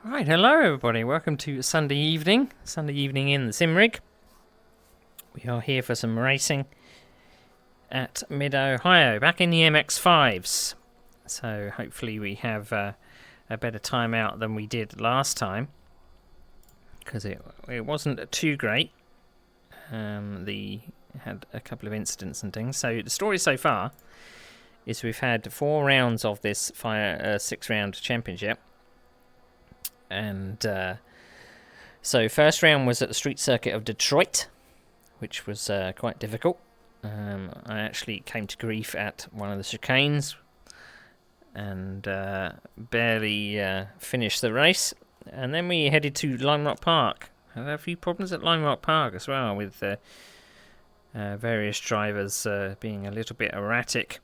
Right, hello everybody. Welcome to Sunday evening in the sim rig. We are here for some racing at Mid-Ohio, back in the MX-5s. So hopefully we have a better time out than we did last time, because it wasn't too great. Had a couple of incidents and things. So the story so far is we've had 4 rounds of this 6-round championship. And so first round was at the street circuit of Detroit, which was quite difficult. I actually came to grief at one of the chicanes and barely finished the race. And then we headed to Lime Rock Park. Had a few problems at Lime Rock Park as well, with various drivers being a little bit erratic.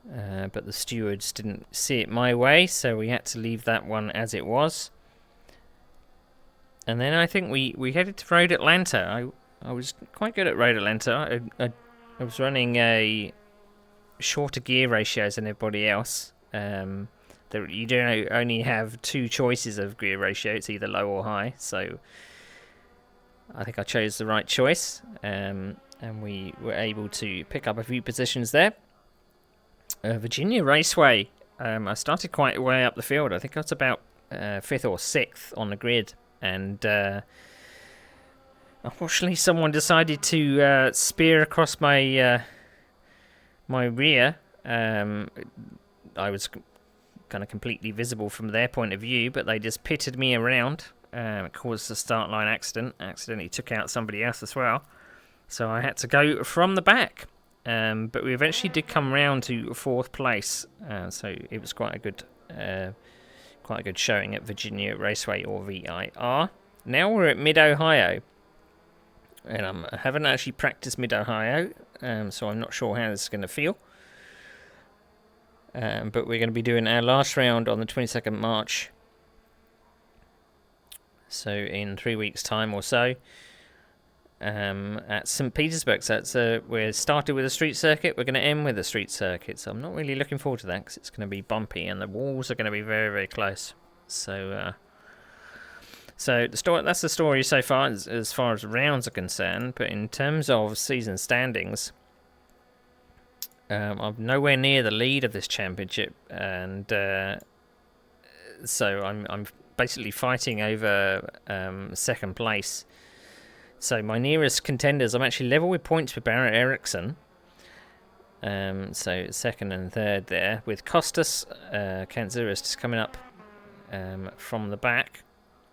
But the stewards didn't see it my way, so we had to leave that one as it was. And then I think we headed to Road Atlanta. I was quite good at Road Atlanta. I was running a shorter gear ratios than everybody else. You don't only have 2 choices of gear ratio. It's either low or high. So I think I chose the right choice, and we were able to pick up a few positions there. Virginia Raceway. I started quite way up the field. I think I was about 5th or 6th on the grid, and unfortunately someone decided to spear across my my rear. I was kind of completely visible from their point of view, but they just pitted me around. It caused a start line accident. Accidentally took out somebody else as well, so I had to go from the back. But we eventually did come round to 4th place, so it was quite a good showing at Virginia Raceway, or VIR. Now we're at Mid-Ohio, and I haven't actually practiced Mid-Ohio, so I'm not sure how this is going to feel. But we're going to be doing our last round on the 22nd March, so in 3 weeks' time or so. At Sim Pitstop. So that's we're started with a street circuit, we're going to end with a street circuit, so I'm not really looking forward to that, because it's going to be bumpy and the walls are going to be very, very close. So that's the story so far as far as rounds are concerned. But in terms of season standings, I'm nowhere near the lead of this championship, and so I'm basically fighting over 2nd place. So my nearest contenders, I'm actually level with points with Barrett Ericsson. So 2nd and 3rd there, with Costas Kantzuris just coming up from the back.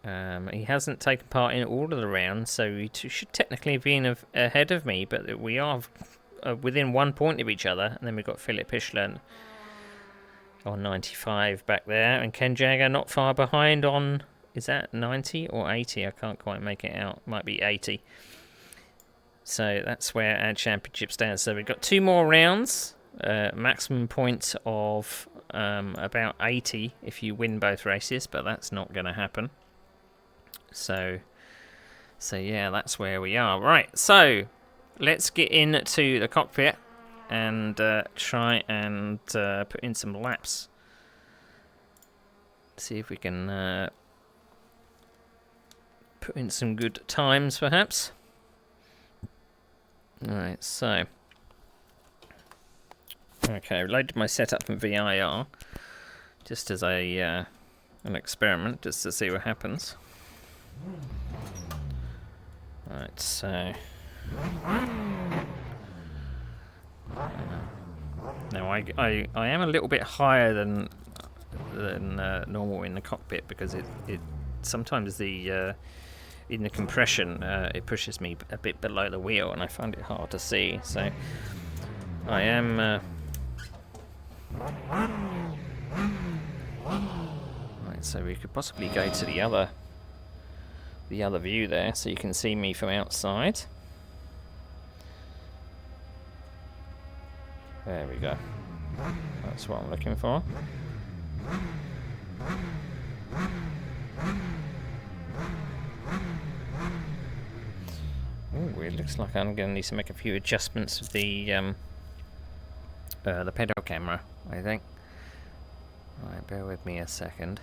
He hasn't taken part in all of the rounds, so he should technically have been ahead of me, but we are within 1 point of each other. And then we've got Philip Ishland on 95 back there, and Ken Jagger not far behind on... Is that 90 or 80? I can't quite make it out. Might be 80. So that's where our championship stands. So we've got 2 more rounds. Maximum points of about 80 if you win both races, but that's not going to happen. So yeah, that's where we are. Right, so let's get into the cockpit and try and put in some laps. See if we can... put in some good times, perhaps. Alright, so... Okay, loaded my setup from VIR, just as an experiment, just to see what happens. Right, so... Now, I am a little bit higher than normal in the cockpit, because it sometimes in the compression, it pushes me a bit below the wheel, and I find it hard to see. So I am... Right, so we could possibly go to the other view there, so you can see me from outside. There we go. That's what I'm looking for. Ooh, it looks like I'm going to need to make a few adjustments with the pedal camera, I think. Right, bear with me a second.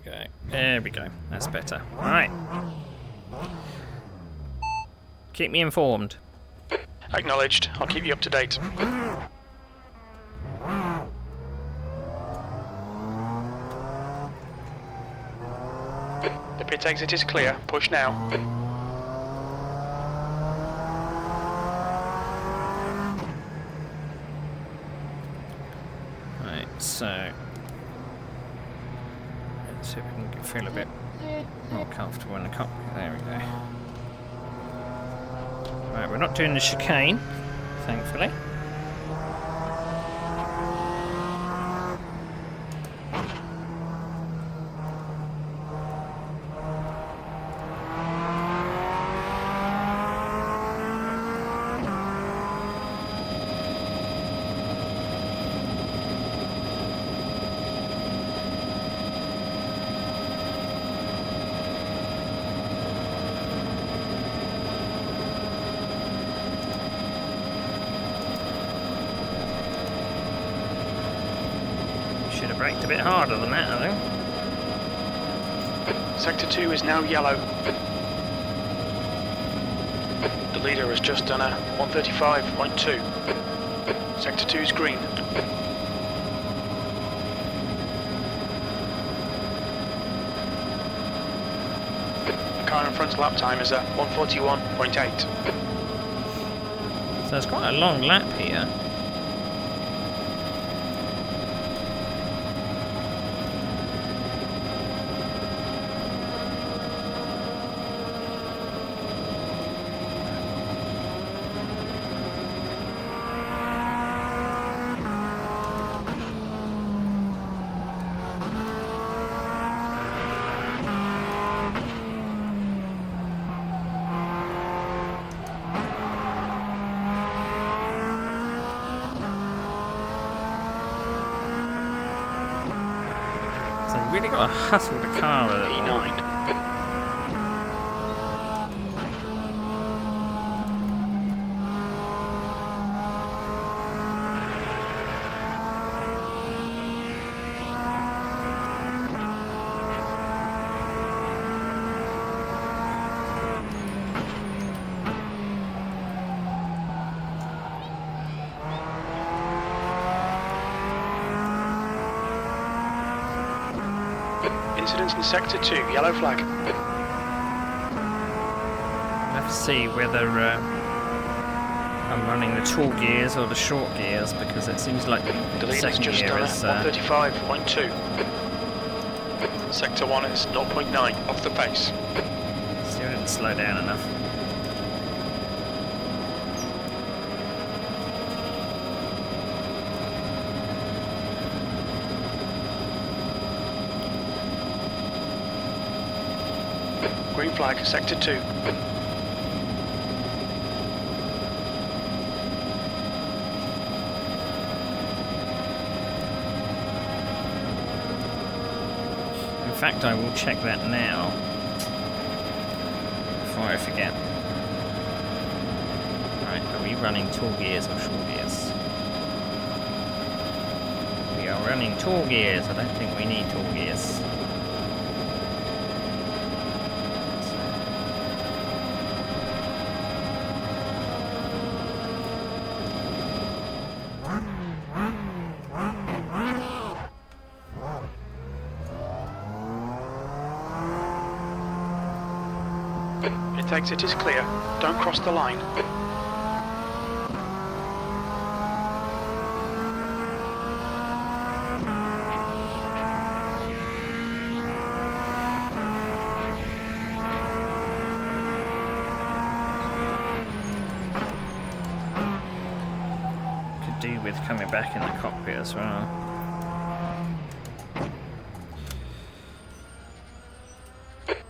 we go. There we go. That's better. Alright. Keep me informed. Acknowledged. I'll keep you up to date. The pit exit is clear. Push now. Right, so let's see if we can feel a bit more comfortable in the cockpit. There we go. Right, we're not doing the chicane, thankfully. Should have braked a bit harder than that, I think. Sector 2 is now yellow. The leader has just done a 135.2. Sector 2 is green. The car in front's lap time is a 141.8. So it's quite a long lap here. So you really got to hustle the car a little. E9. Incidents in Sector 2, yellow flag. We'll have to see whether I'm running the tall gears or the short gears, because it seems like The the lead has second just gear done a is 135.2. Sector 1 is 0.9 off the pace. still didn't slow down enough. Green flag, Sector 2. In fact, I will check that now before I forget. Right, are we running tall gears or short gears? We are running tall gears. I don't think we need tall gears. Pit exit is clear. Don't cross the line. Could do with coming back in the cockpit as well.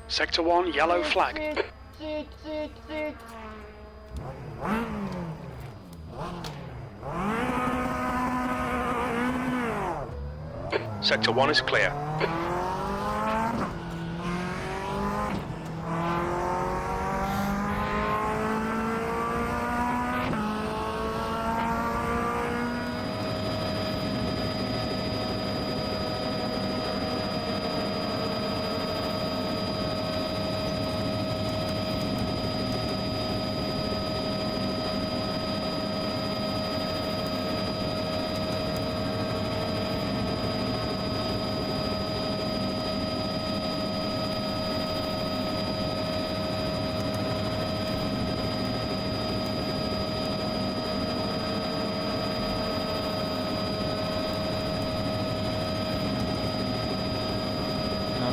Sector 1, yellow flag. Sector 1 is clear.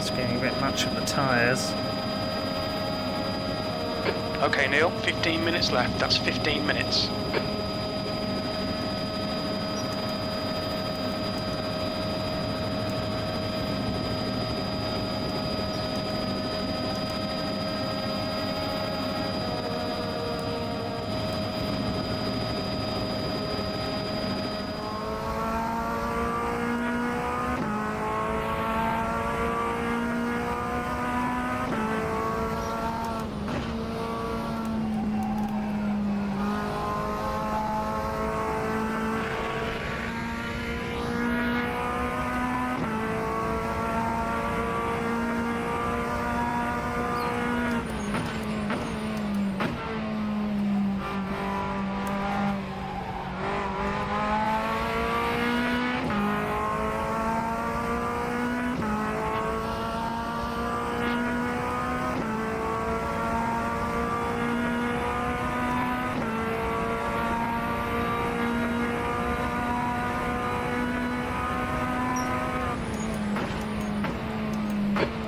It's getting a bit much of the tyres. Okay, Neil, 15 minutes left. That's 15 minutes.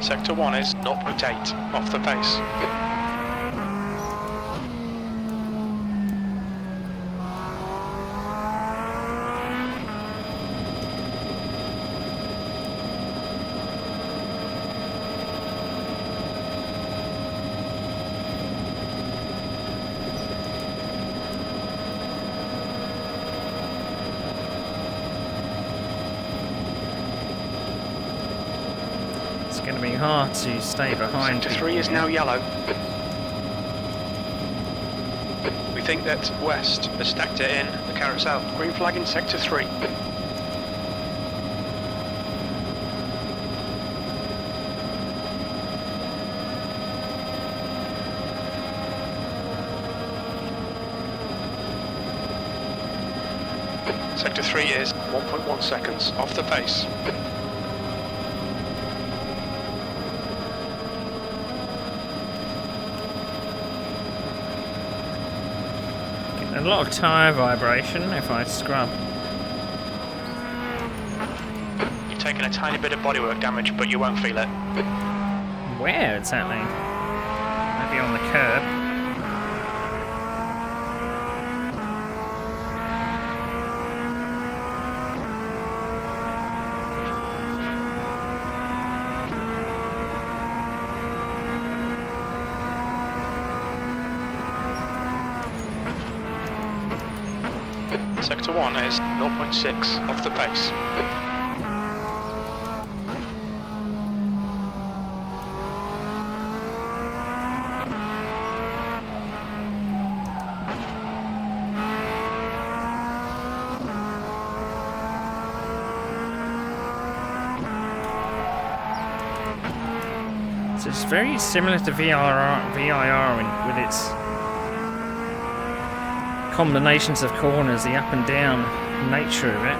Sector 1 is 0.8 off the pace. It's going to be hard to stay behind. Sector 3 is now yellow. We think that West has stacked it in the carousel. Green flag in Sector 3. Sector 3 is 1.1 seconds off the pace. A lot of tyre vibration if I scrub. You've taken a tiny bit of bodywork damage, but you won't feel it. Where exactly? Maybe on the curb. Sector 1 is 0.6 off the pace. So it's very similar to VIR with its combinations of corners, the up and down nature of it.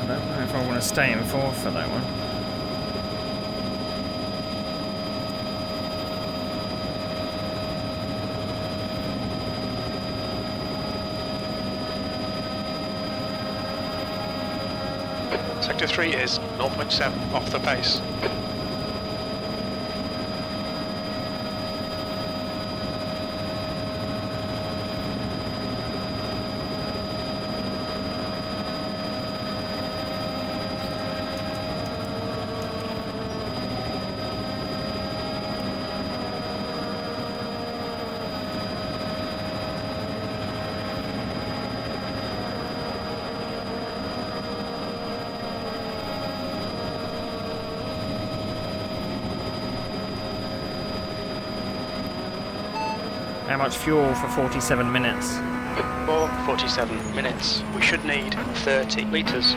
I don't know if I want to stay in fourth for that one. Sector 3 is 0.7 off the pace. How much fuel for 47 minutes? For 47 minutes, we should need 30 litres.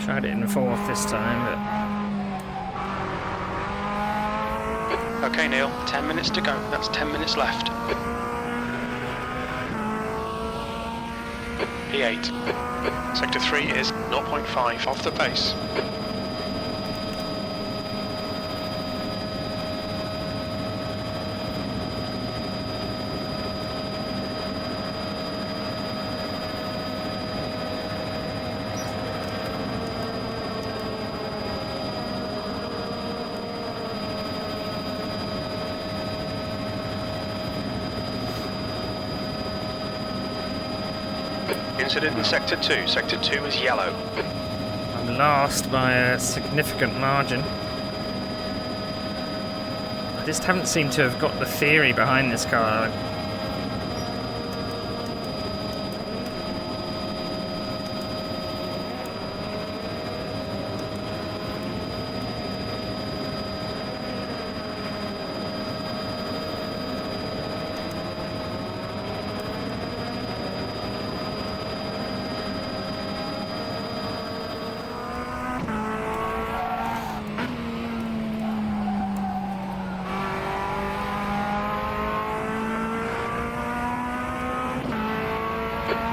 Tried it in fourth this time, but Okay, Neil, 10 minutes to go. That's 10 minutes left. P8. Sector 3 is 0.5 off the pace. Incident in Sector 2. Sector 2 is yellow. I'm last by a significant margin. I just haven't seemed to have got the theory behind this car.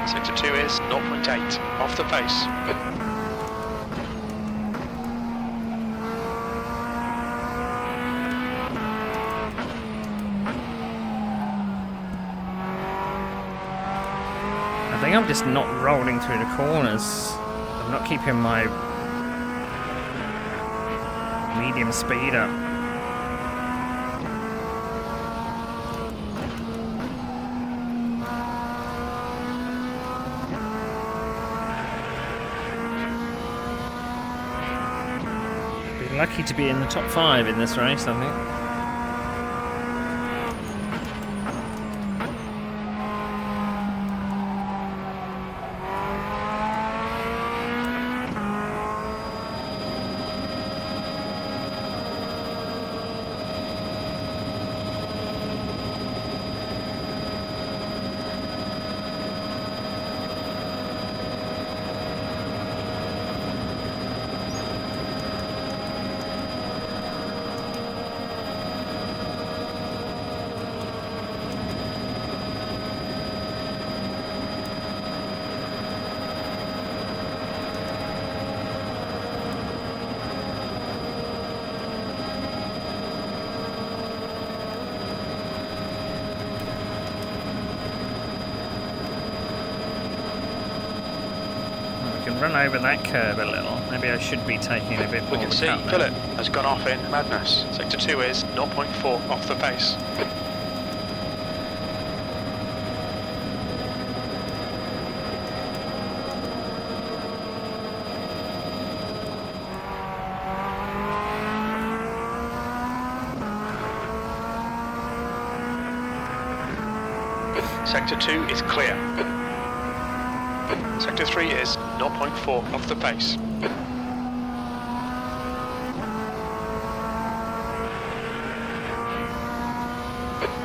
Sector 2 is 0.8 off the pace. I think I'm just not rolling through the corners. I'm not keeping my medium speed up. Be lucky to be in the top 5 in this race, I think. Run over that curve a little. Maybe I should be taking a bit more. We can see Philip has gone off in madness. Sector 2 is 0.4 off the pace. Sector 2 is clear. Sector 3 is 0.4 off the pace.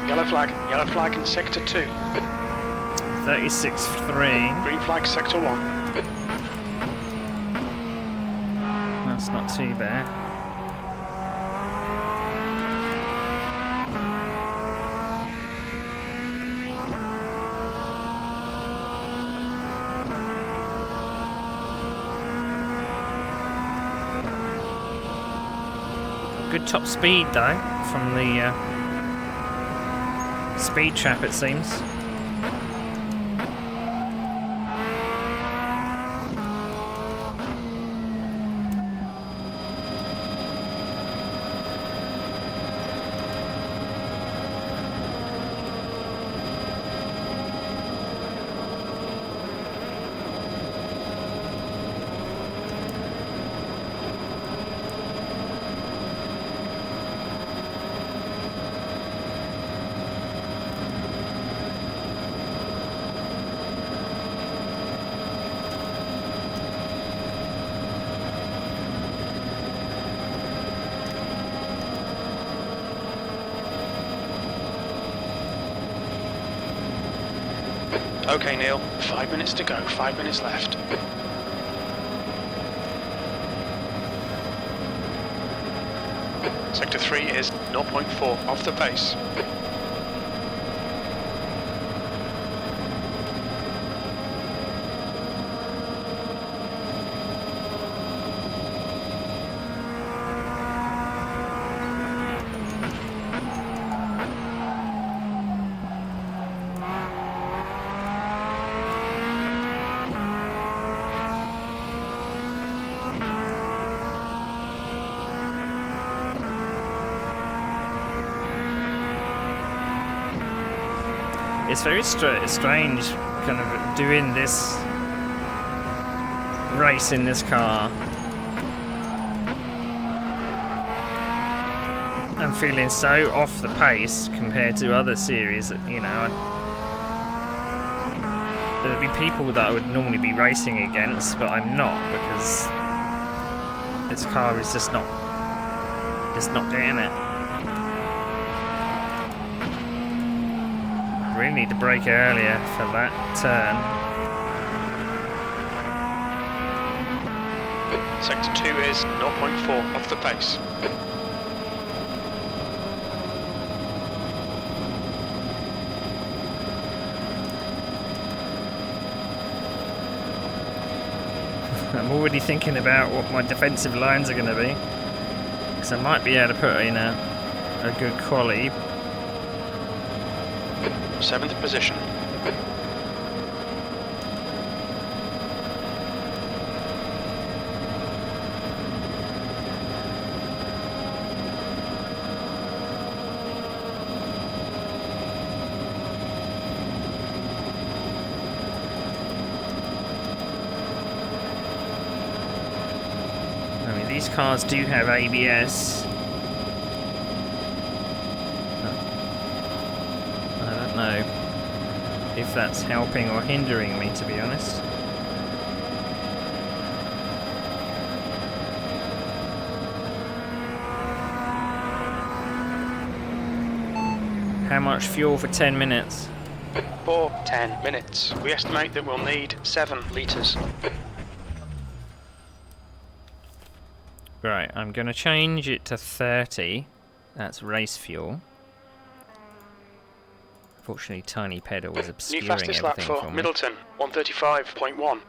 Yellow flag in Sector 2. 36.3. Green flag Sector 1. That's not too bad. Good top speed though, from the speed trap it seems. Okay, Neil, 5 minutes to go, 5 minutes left. Sector 3 is 0.4 off the pace. It's very strange kind of doing this race in this car. I'm feeling so off the pace compared to other series that, you know, there'd be people that I would normally be racing against, but I'm not, because this car is just not doing it. Really need to brake earlier for that turn. Sector 2 is 0.4 off the pace. I'm already thinking about what my defensive lines are going to be, because I might be able to put in a good quali. 7th position. I mean, these cars do have ABS. I don't know if that's helping or hindering me, to be honest. How much fuel for 10 minutes? For 10 minutes. We estimate that we'll need 7 litres. Right, I'm going to change it to 30. That's race fuel. Unfortunately, tiny pedal was New obscuring fastest lap everything for for me. Middleton, 135.1.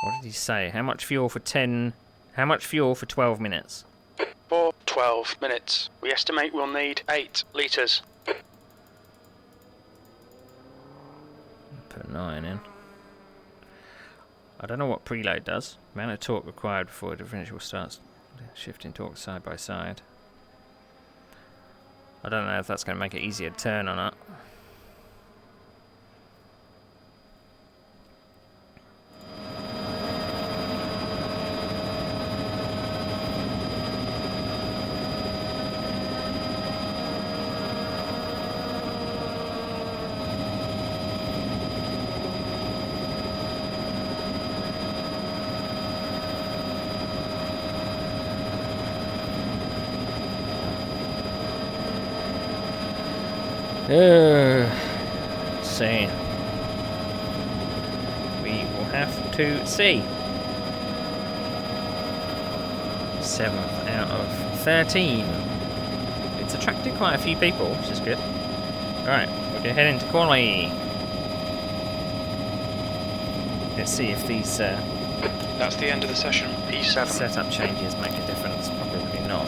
What did he say? How much fuel for 10... How much fuel for 12 minutes? For 12 minutes. We estimate we'll need 8 litres. Put 9 in. I don't know what preload does. Amount of torque required before the differential starts shifting torque side by side. I don't know if that's going to make it easier to turn or not. Let's see. We will have to see. 7th out of 13. It's attracted quite a few people, which is good. Alright, we're going to head into quali. Let's see if these That's the end of the session. P7. setup changes make a difference. Probably not.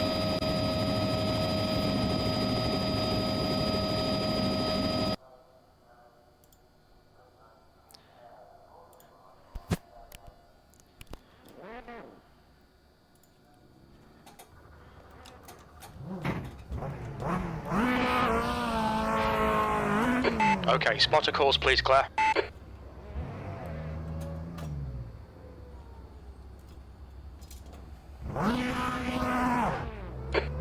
Okay, spotter calls please, Claire.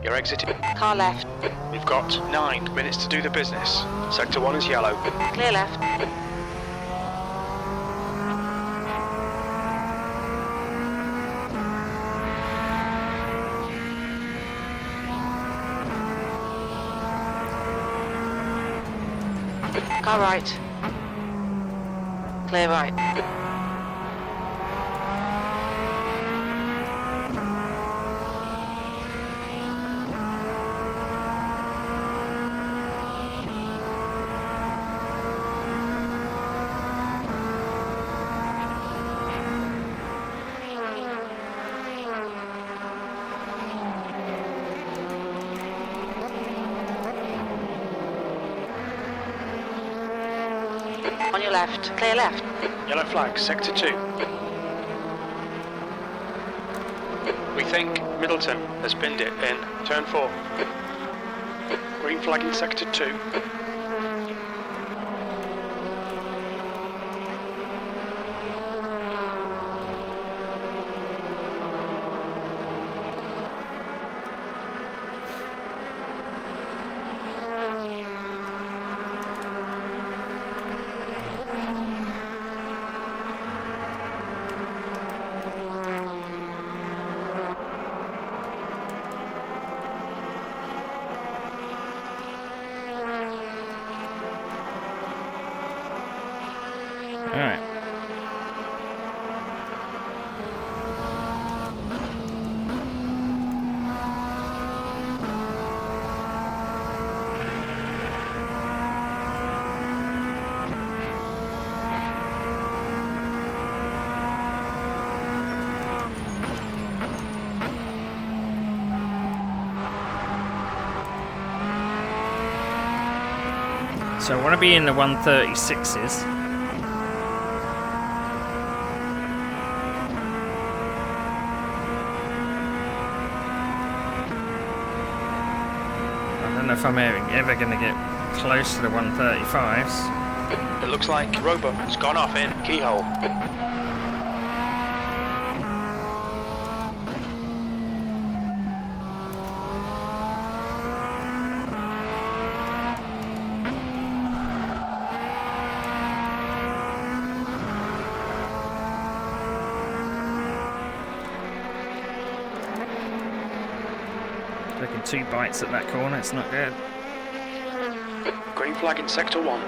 You're exiting. Car left. We've got 9 minutes to do the business. Sector 1 is yellow. Clear left. Car right. Clear right. On your left, clear left. Yellow flag, sector 2. We think Middleton has binned it in turn 4. Green flag in sector 2. Alright. So I want to be in the 136s. I don't know if I'm ever going to get close to the 135s. It looks like Roebuck has gone off in keyhole. Taking 2 bites at that corner, it's not good. Green flag in sector 1.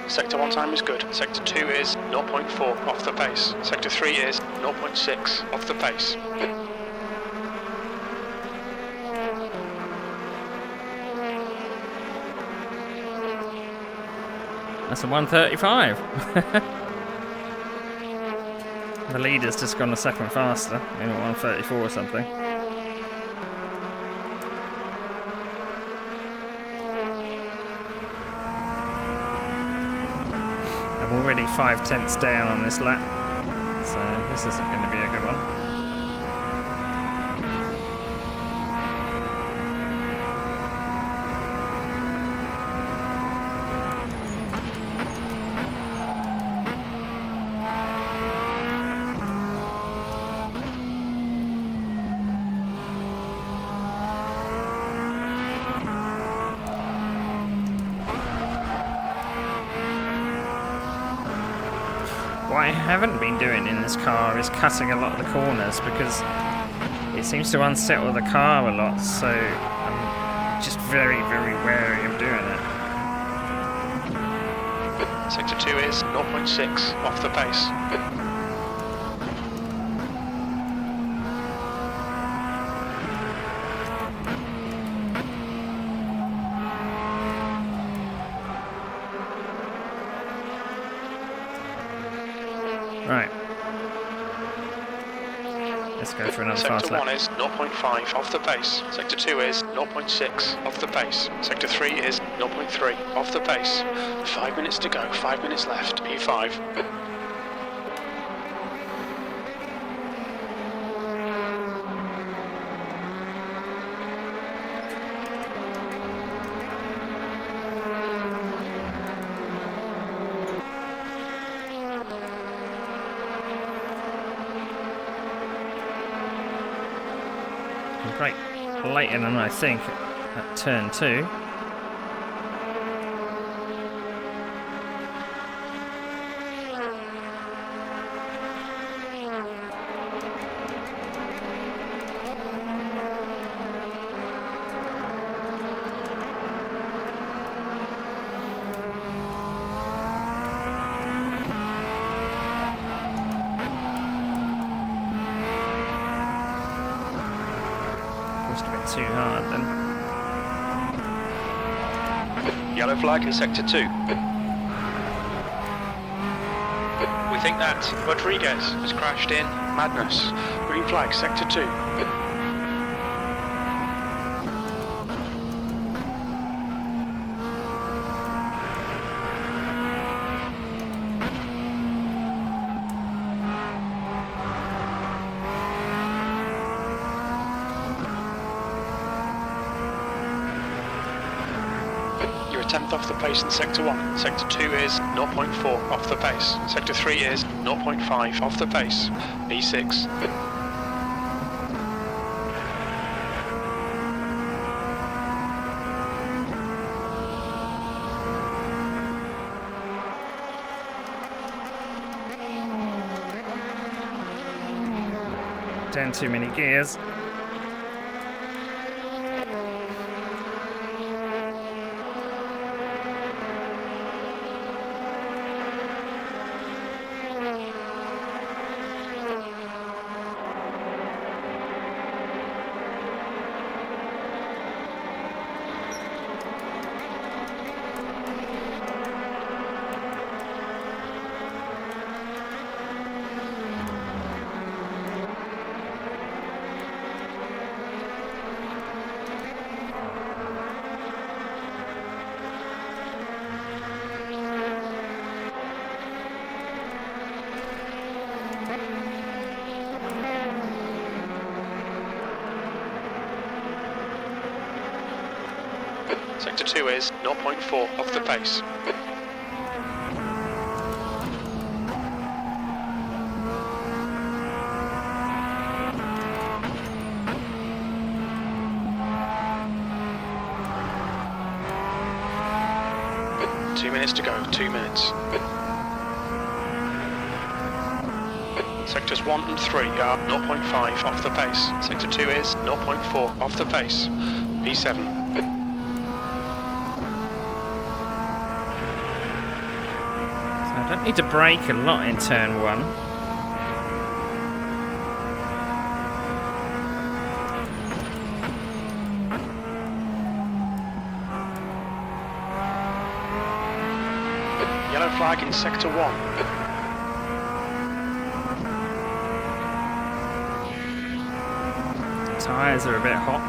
Sector 1 time is good. Sector 2 is 0.4 off the pace. Sector 3 is 0.6 off the pace. That's a 135. The leader's just gone a second faster, in 134 or something. I'm already 5/10 down on this lap, so this isn't going to be a good one. What I haven't been doing in this car is cutting a lot of the corners because it seems to unsettle the car a lot, so I'm just very, very wary of doing it. Sector 2 is 0.6 off the pace. Right. Let's go for another fast Sector lap. 1 is 0.5 off the pace. Sector 2 is 0.6 off the pace. Sector 3 is 0.3 off the pace. 5 minutes to go, 5 minutes left. P5. Great. Later than I think at turn 2. Just a bit too hard then. Yellow flag in sector 2. We think that Rodriguez has crashed in Madness. Green flag, sector 2. You're a tenth off the pace in sector 1. Sector 2 is 0.4 off the pace. Sector 3 is 0.5 off the pace. B6. Down too many gears. Sector 2 is 0.4 off the pace. Two minutes to go, 2 minutes. Sectors 1 and 3 are 0.5 off the pace. Sector 2 is 0.4 off the pace. P7. I don't need to brake a lot in turn 1. Yellow flag in sector 1. Tyres are a bit hot.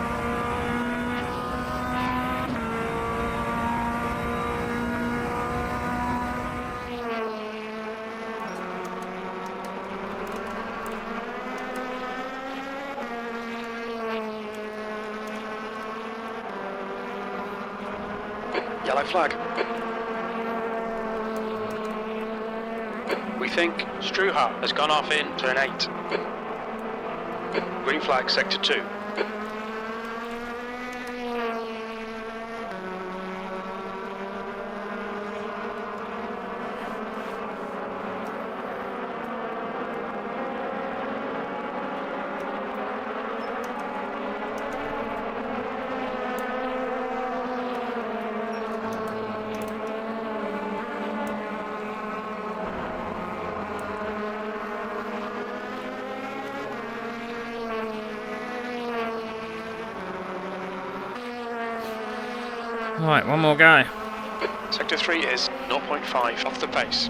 Yellow flag. We think Struha has gone off in turn 8. Green flag, sector 2. Right, one more go. Sector 3 is 0.5 off the pace.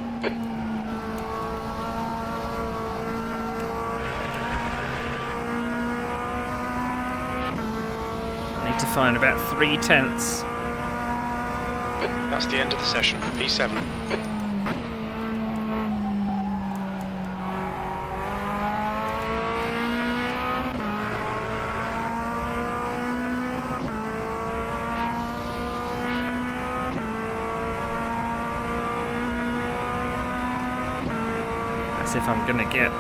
Need to find about 3/10. That's the end of the session. P7. As if I'm going to get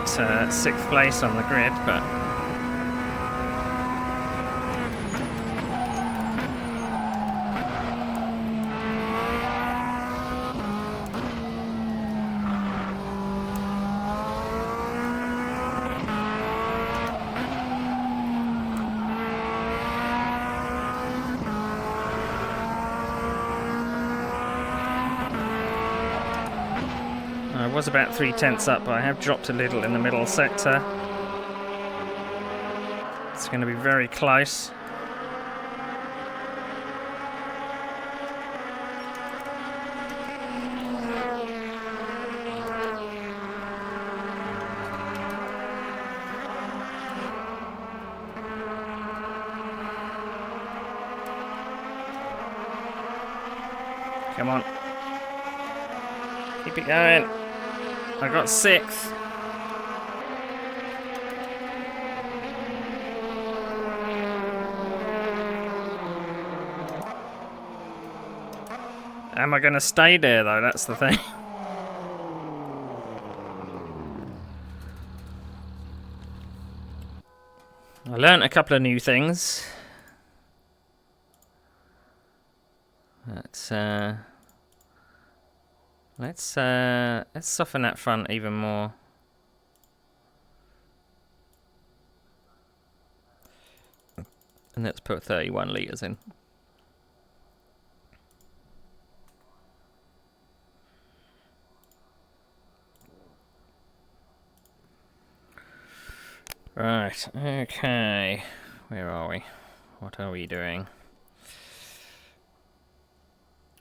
6th place on the grid, but I was about 3/10 up, but I have dropped a little in the middle sector. It's going to be very close. Come on. Keep it going. I got 6th. Am I going to stay there, though? That's the thing. I learnt a couple of new things. Let's soften that front even more. And let's put 31 litres in. Right, okay. Where are we? What are we doing?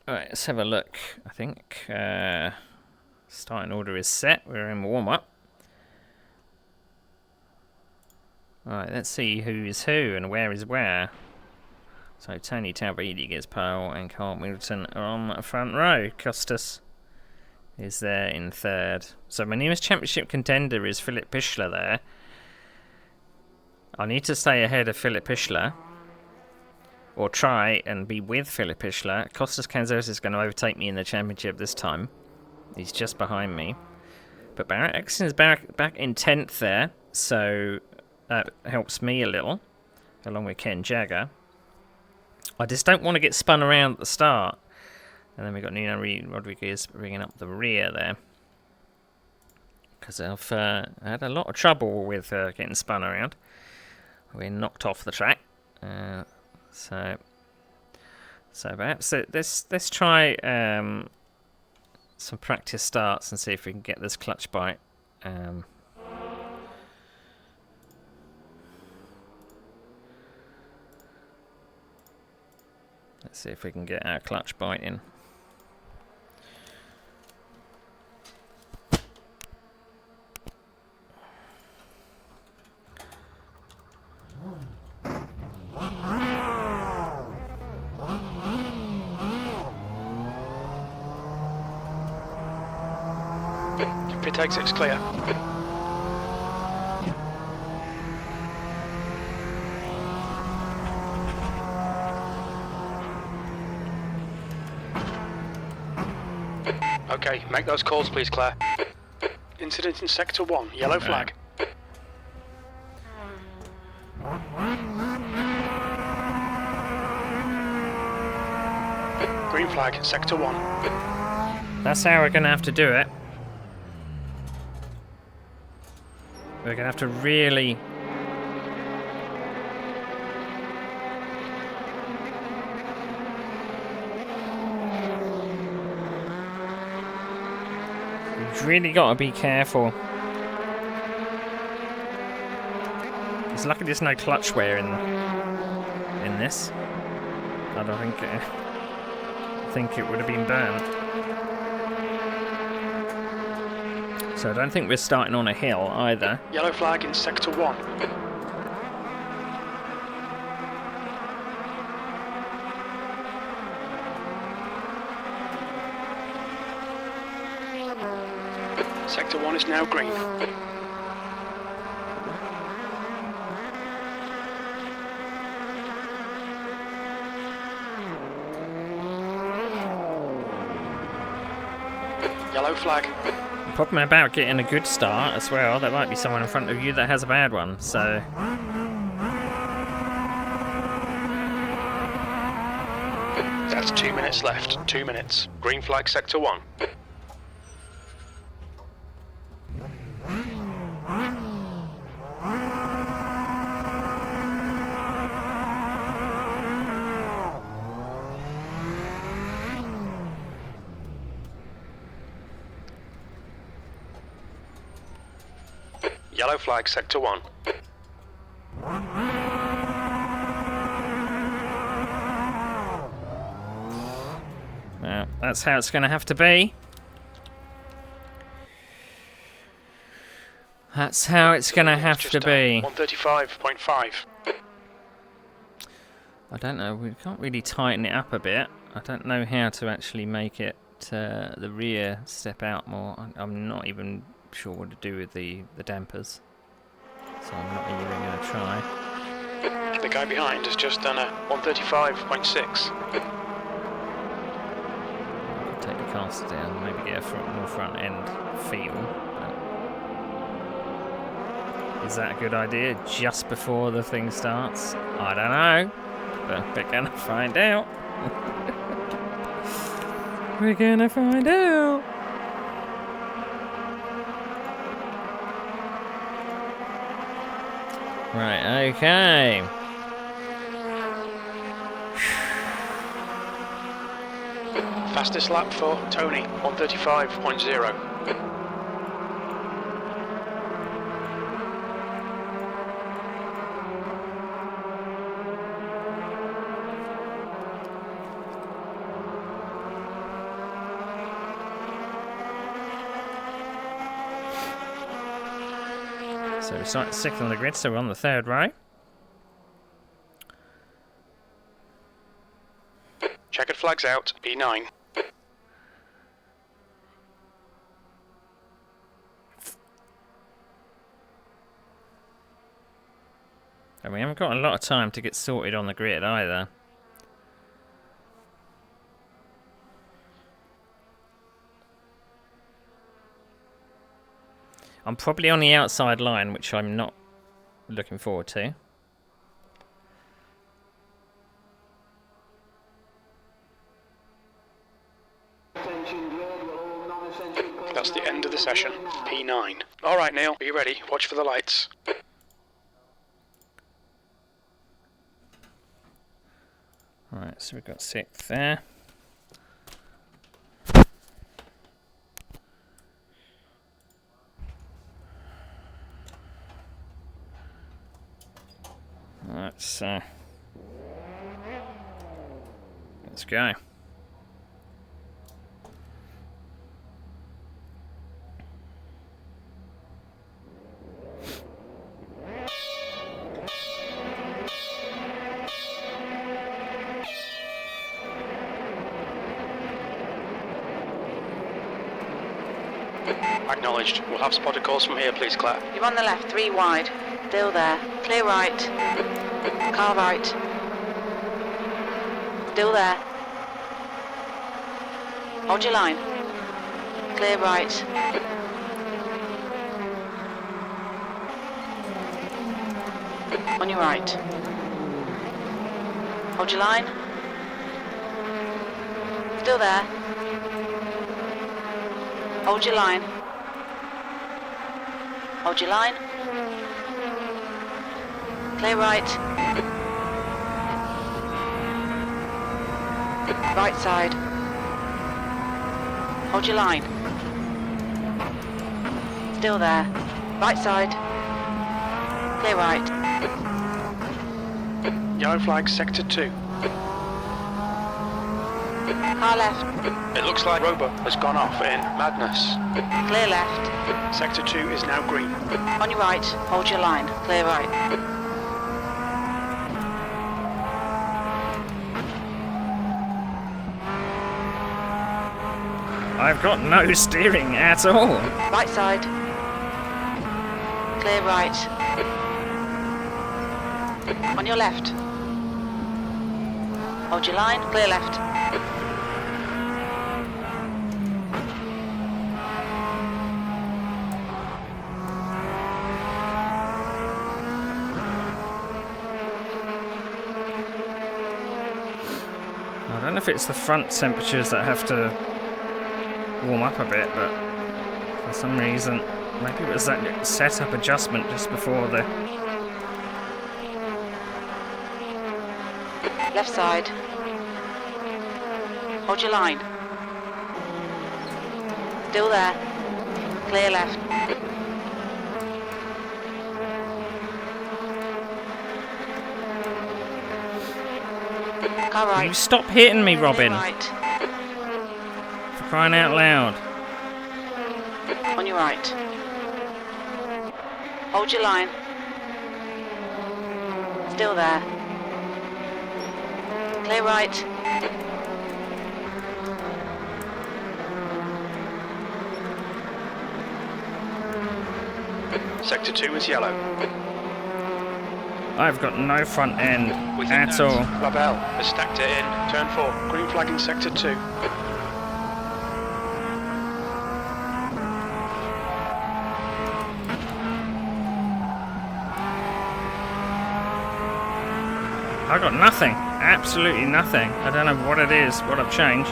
Alright, let's have a look. I think starting order is set. We're in warm-up. Alright, let's see who is who and where is where. So Tony Talbidi gets pole and Carl Middleton are on the front row. Costas is there in 3rd. So my newest championship contender is Philip Pichler there. I need to stay ahead of Philip Pichler. Or try and be with Philip Pichler. Costas Kanzos is going to overtake me in the championship this time. He's just behind me. But Barrett Exton is back in 10th there. So that helps me a little. Along with Ken Jagger. I just don't want to get spun around at the start. And then we've got Nino Rodriguez bringing up the rear there. Because I've had a lot of trouble with getting spun around. We're knocked off the track. So perhaps let's try some practice starts and see if we can get this clutch bite. Let's see if we can get our clutch bite in. Pit exit's clear. Okay, make those calls please, Claire. Incident in Sector 1, yellow flag. Green flag, Sector 1. That's how we're going to have to do it. We're going to have to really... We've really got to be careful. It's lucky there's no clutch wear in this. I don't think it would have been burnt. So I don't think we're starting on a hill either. Yellow flag in Sector 1. Sector 1 is now green. Yellow flag. Problem about getting a good start as well, there might be someone in front of you that has a bad one, so... That's 2 minutes left. 2 minutes. Green flag Sector 1. Yellow flag Sector 1. Yeah, that's how it's going to have to be. That's how it's going to have to be. 135.5. I don't know, we can't really tighten it up a bit. I don't know how to actually make it the rear step out more. I'm not even sure what to do with the dampers, so I'm not even going to try. The guy behind has just done a 135.6. Take the caster down, maybe get a more front end feel. But is that a good idea just before the thing starts? I don't know, but we're gonna find out. We're gonna find out. Right, okay. Fastest lap for Tony, 135.0. So we start second on the grid, so we're on the third row. Checkered flags out, P9. And we haven't got a lot of time to get sorted on the grid either. I'm probably on the outside line, which I'm not looking forward to. That's the end of the session, P9. Alright Neil, be ready, watch for the lights. Right, so we've got 6th there. Let's go. Acknowledged. We'll have spotted calls from here, please, Claire. You're on the left, 3 wide. Still there. Clear right. Car right. Still there. Hold your line. Clear right. On your right. Hold your line. Still there. Hold your line. Hold your line. Clear right. Right side. Hold your line. Still there. Right side. Clear right. Yellow flag, sector 2. Car left. It looks like Rober has gone off in madness. Clear left. Sector 2 is now green. On your right. Hold your line. Clear right. I've got no steering at all. Right side. Clear right. On your left. Hold your line. Clear left. I don't know if it's the front temperatures that have to warm up a bit, but for some reason, maybe it was that setup adjustment just before the... Left side. Hold your line. Still there. Clear left. Car Can right. you stop hitting me, Robin? Clear right. For crying out loud. On your right. Hold your line. Still there. Clear right. Sector 2 is yellow. I've got no front end With at all. Labelle has stacked it in. Turn 4. Green flag in Sector 2. I got nothing. Absolutely nothing. I don't know what it is, what I've changed.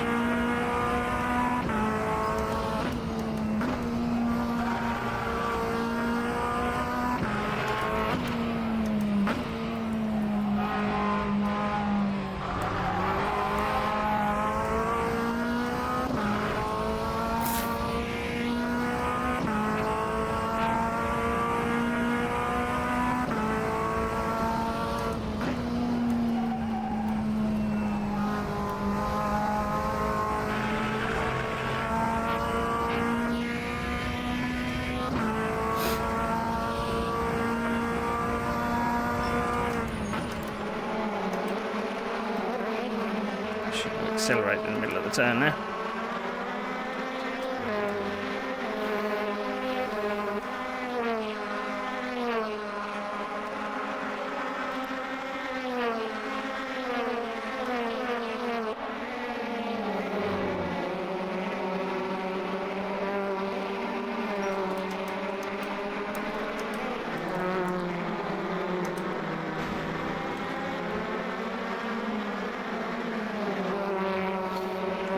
Accelerate in the middle of the turn there.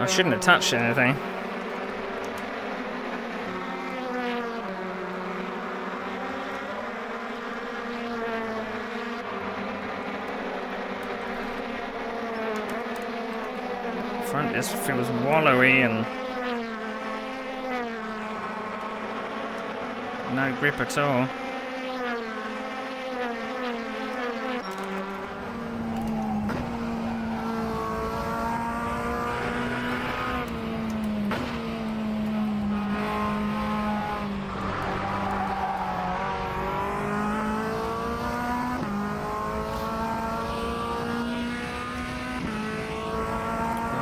I shouldn't have touched anything. Front just feels wallowy and no grip at all.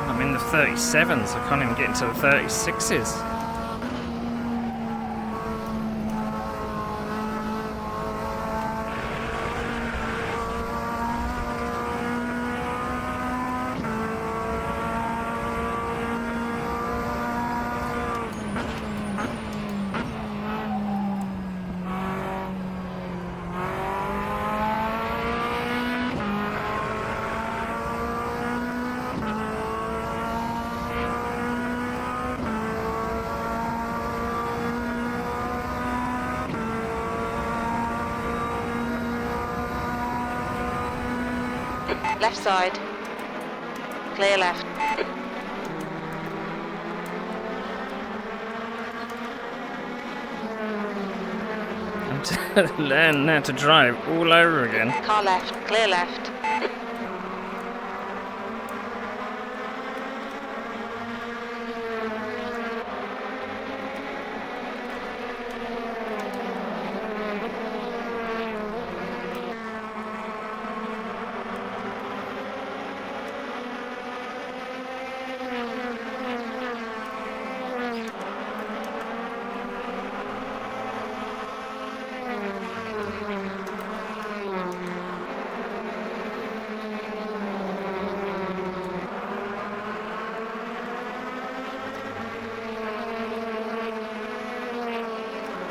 I'm in the 37s, I can't even get into the 36s. Left side. Clear left. I'm to learn how to drive all over again. Car left. Clear left.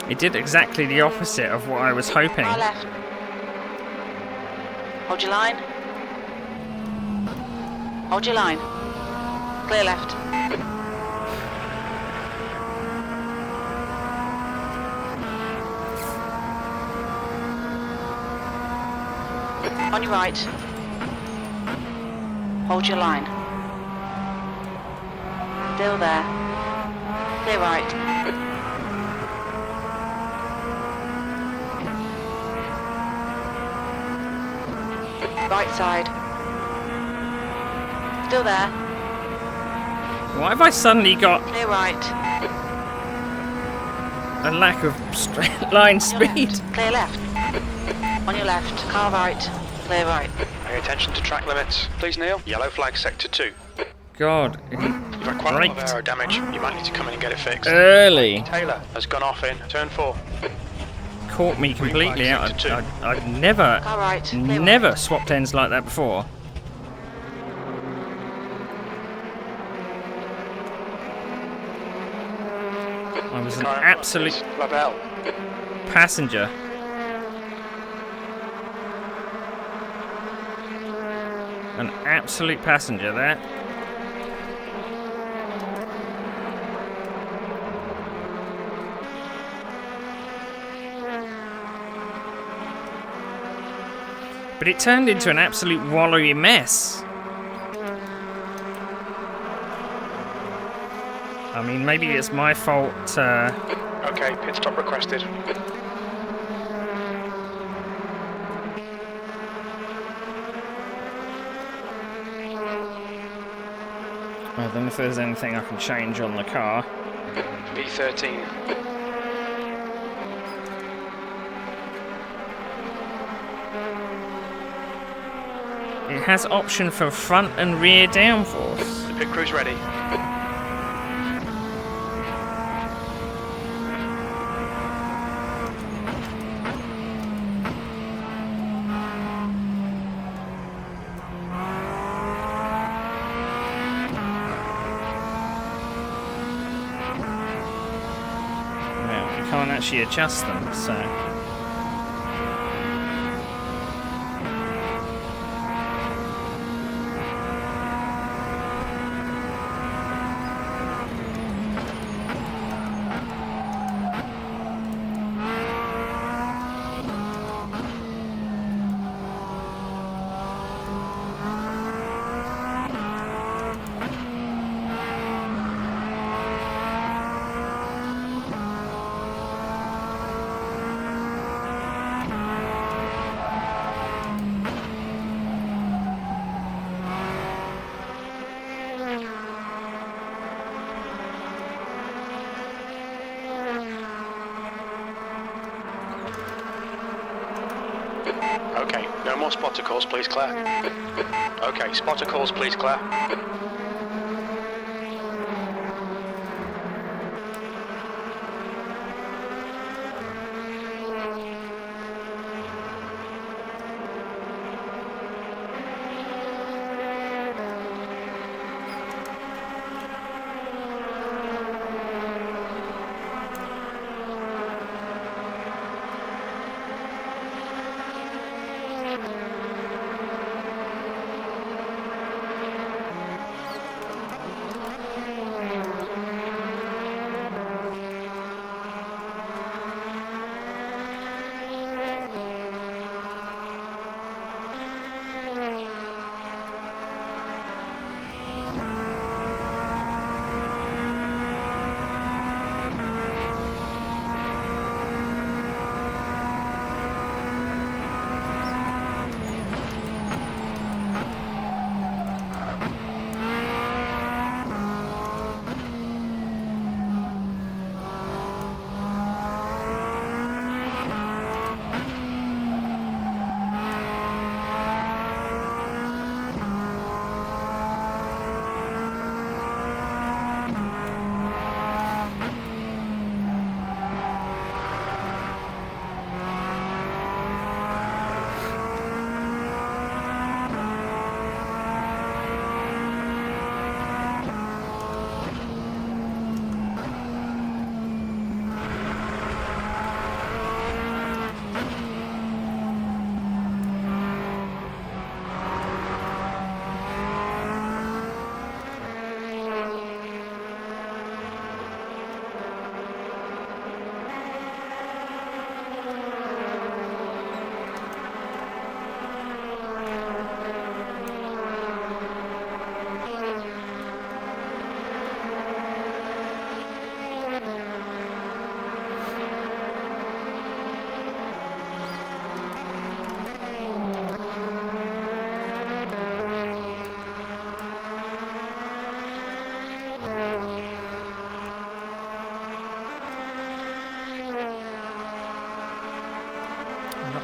It did exactly the opposite of what I was hoping. Car left. Hold your line. Hold your line. Clear left. On your right. Hold your line. Still there. Clear right. Right side. Still there. Why have I suddenly got Clear right. a lack of straight line On your speed? left. Clear left. On your left. Car right. Clear right. Pay attention to track limits. Please, Neil. Yellow flag Sector 2. God, You've had quite a lot of aero damage. You might need to come in and get it fixed. early. Taylor has gone off in Turn 4. caught me completely out. Sector 2. I'd never, Car right, clear never right. swapped ends like that before. I was an Car absolute Labelle. passenger. An absolute passenger there. But it turned into an absolute wallowy mess. I mean, maybe it's my fault. Okay, pit stop requested. I don't know if there's anything I can change on the car. B13. It has option for front and rear downforce. The pit crew's ready. Well, you can't actually adjust them, so. Okay, no more spotter calls, please, Claire. Okay, spotter calls, please, Claire.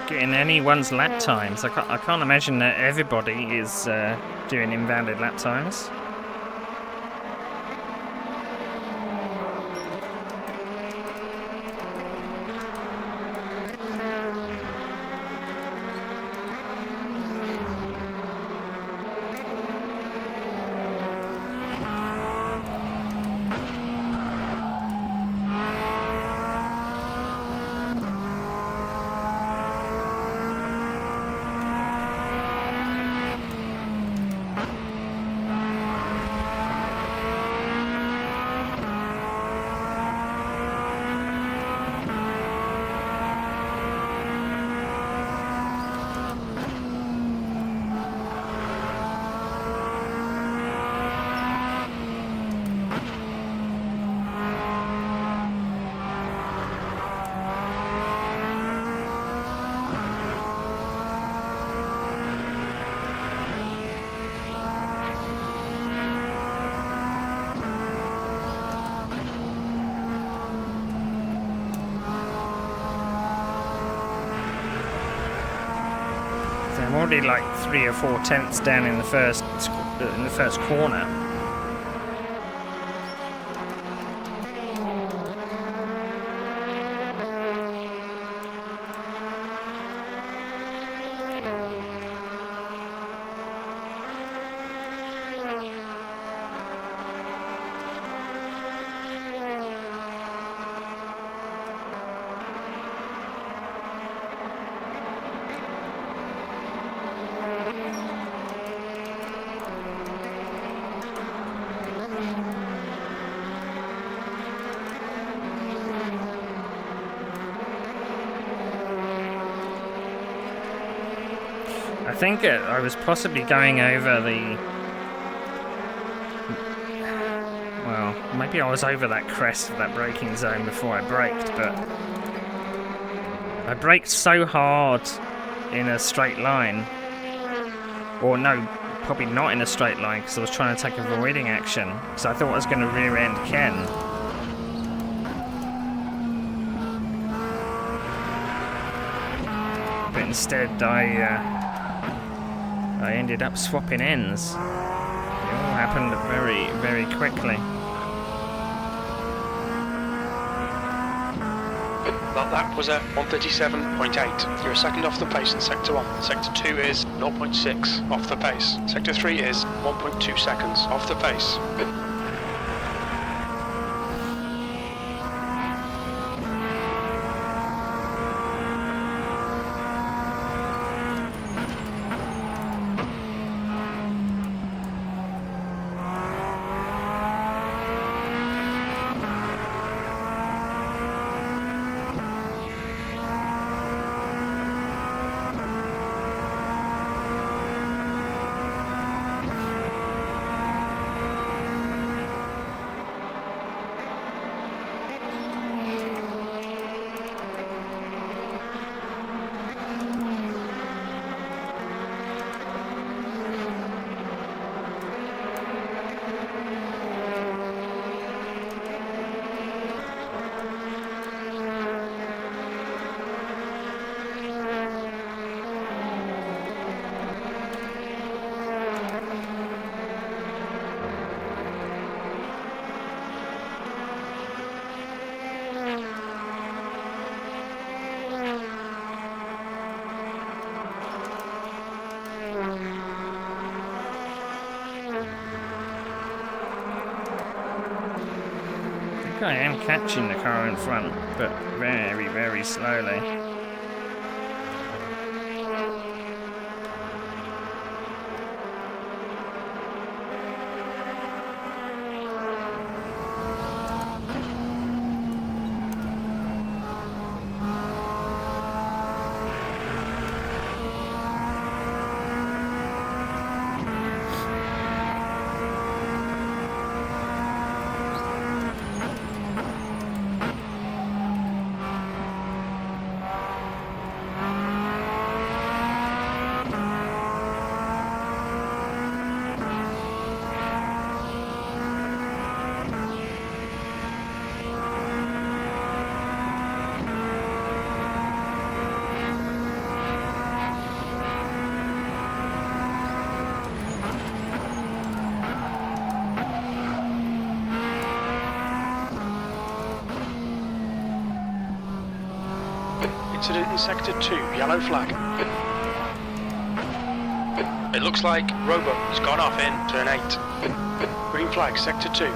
Getting anyone's lap times. I can't imagine that everybody is doing invalid lap times. So I'm already like 3 or 4 tenths down in the first corner. I think I was possibly going over the... Well, maybe I was over that crest of that braking zone before I braked, but... I braked so hard in a straight line. Or no, probably not in a straight line, because I was trying to take avoiding action. Because I thought I was going to rear-end Ken. But instead I ended up swapping ends. It all happened very, very quickly. That lap was at 1:37.8. You're a second off the pace in Sector 1. Sector 2 is 0.6 off the pace. Sector 3 is 1.2 seconds off the pace. I am catching the car in front, but very, very slowly. Incident in Sector 2, yellow flag. It looks like Roebuck has gone off in turn 8. Green flag, Sector 2.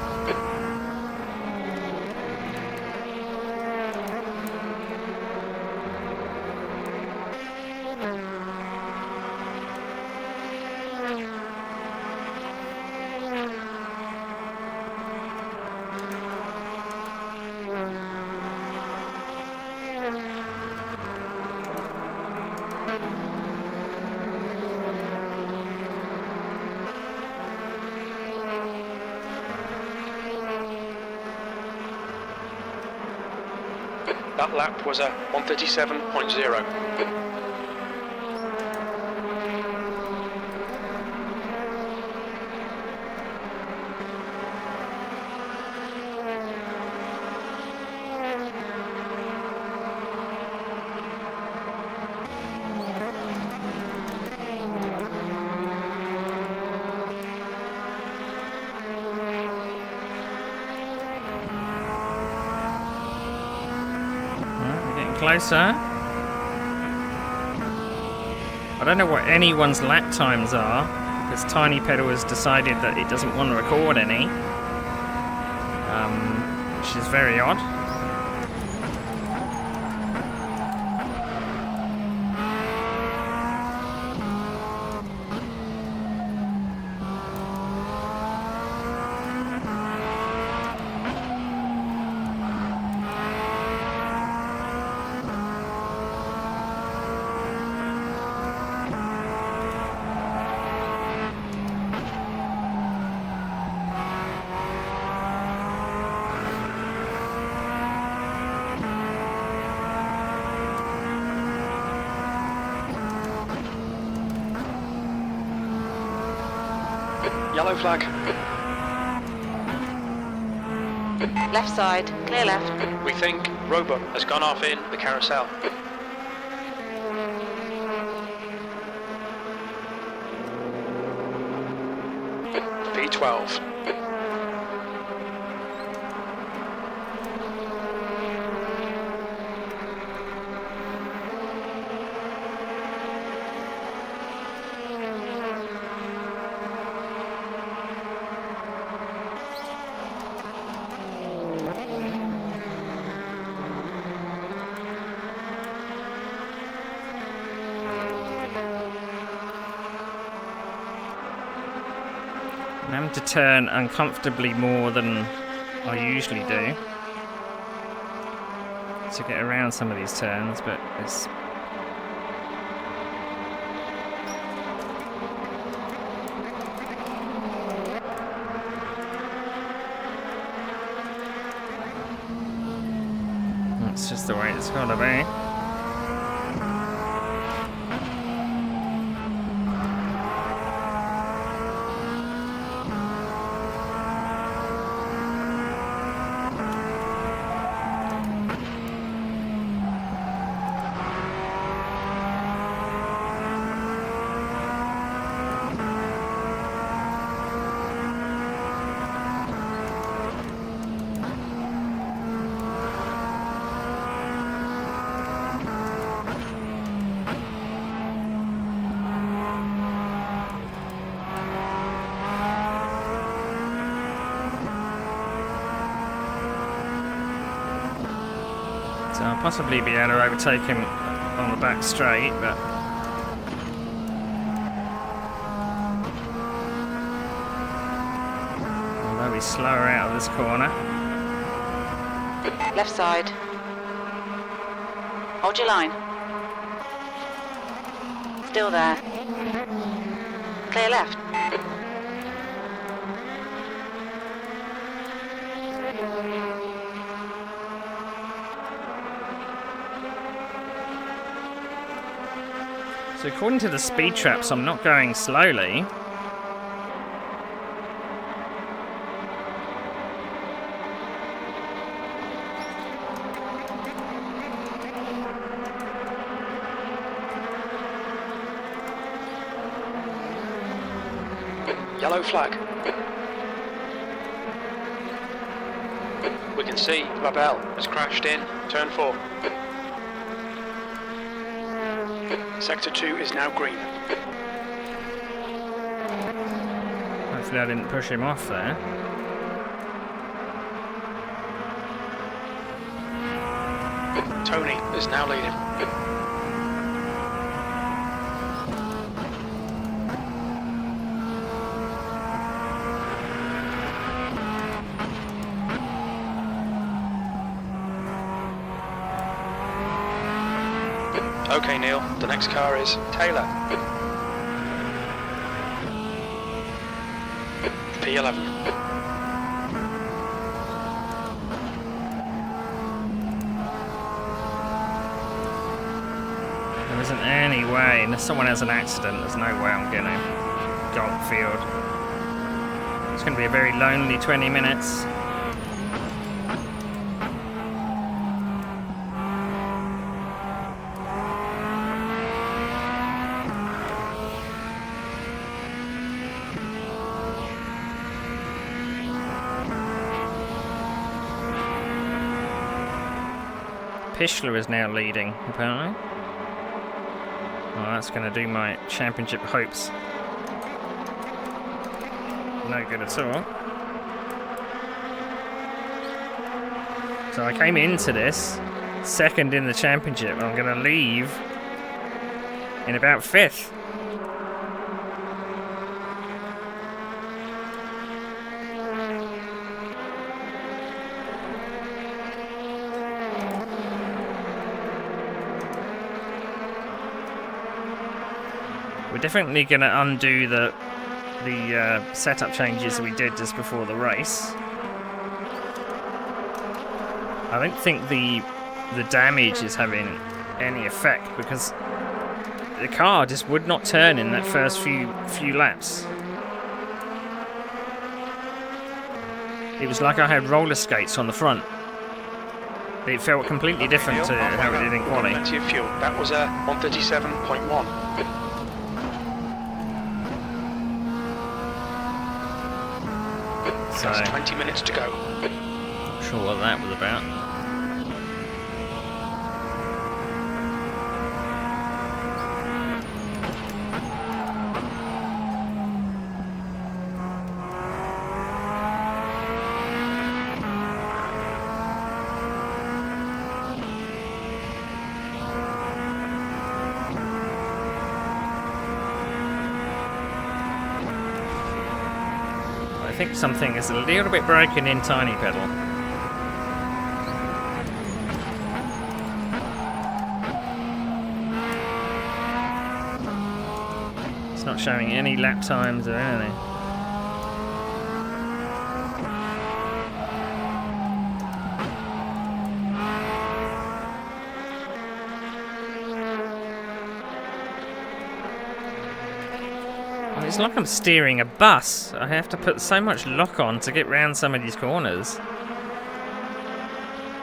That lap was a 1:37.0. closer. I don't know what anyone's lap times are, because Tiny Pedal has decided that it doesn't want to record any, which is very odd. Yellow flag. Left side, clear left. We think robot has gone off in the carousel. V12. I'm having to turn uncomfortably more than I usually do to get around some of these turns, but it's... That's just the way it's gotta be. So I'll possibly be able to overtake him on the back straight, but... although he's slower out of this corner. Left side. Hold your line. Still there. Clear left. So according to the speed traps, I'm not going slowly. Yellow flag. We can see Labelle has crashed in turn 4. Sector 2 is now green. Hopefully I didn't push him off there. Tony is now leading. Okay, Neil, the next car is Taylor. P11. There isn't any way, unless someone has an accident, there's no way I'm getting Goldfield. It's going to be a very lonely 20 minutes. Pichler is now leading, apparently. Well, that's going to do my championship hopes no good at all. So I came into this second in the championship, and I'm going to leave in about 5th. We're definitely going to undo the setup changes we did just before the race. I don't think the damage is having any effect because the car just would not turn in that first few laps. It was like I had roller skates on the front. It felt completely different to how it did in quali. Plenty of fuel. That was a 137.1. So, 20 minutes to go. Not sure what that was about. I think something is a little bit broken in Tiny Pedal. It's not showing any lap times or anything. It's like I'm steering a bus. I have to put so much lock on to get round some of these corners.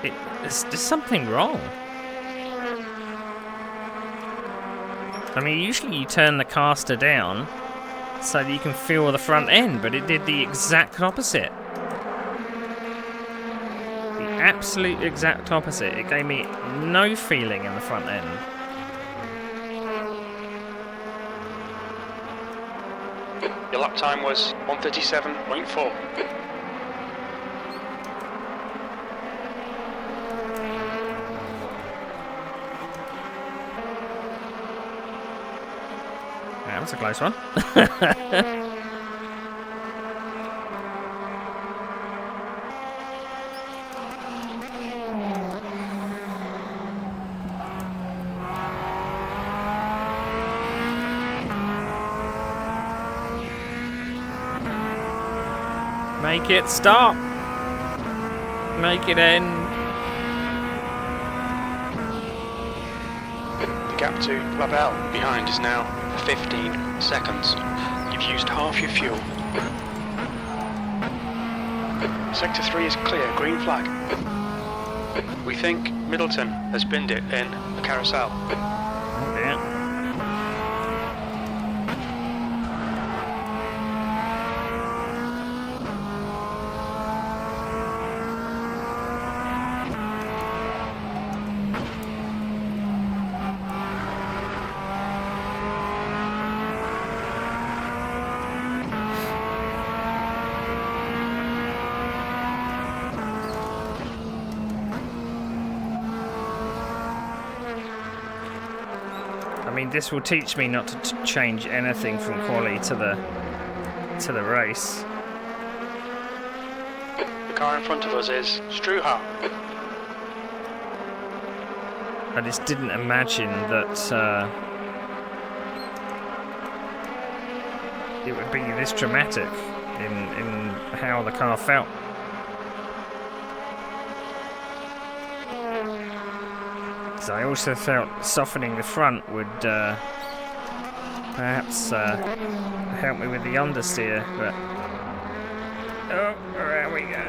There's something wrong. I mean, usually you turn the caster down so that you can feel the front end, but it did the exact opposite. The absolute exact opposite. It gave me no feeling in the front end. Your lap time was 137.4. That was a close one. Make it stop. Make it end. The gap to Labelle behind is now 15 seconds. You've used half your fuel. Sector 3 is clear, green flag. We think Middleton has binned it in the carousel. Oh, yeah. I mean, this will teach me not to change anything from quali to the race. The car in front of us is Struha. I just didn't imagine that it would be this dramatic in how the car felt. So I also felt softening the front would perhaps help me with the understeer, but oh, around we go.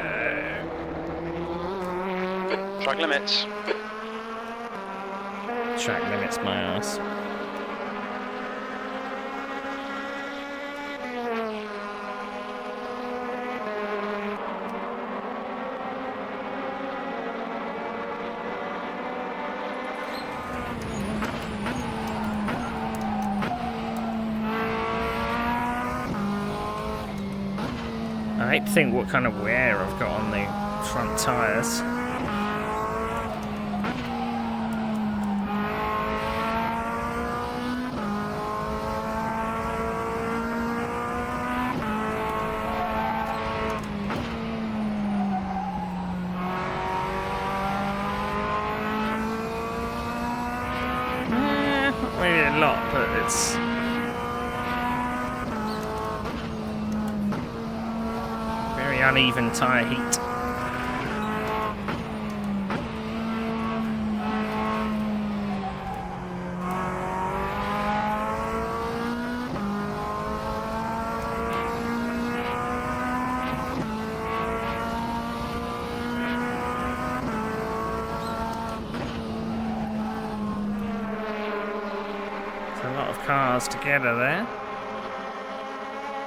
Track limits. Track limits my ass. I hate to think what kind of wear I've got on the front tyres. Not really a lot, but it's... very uneven tyre heat. A lot of cars together there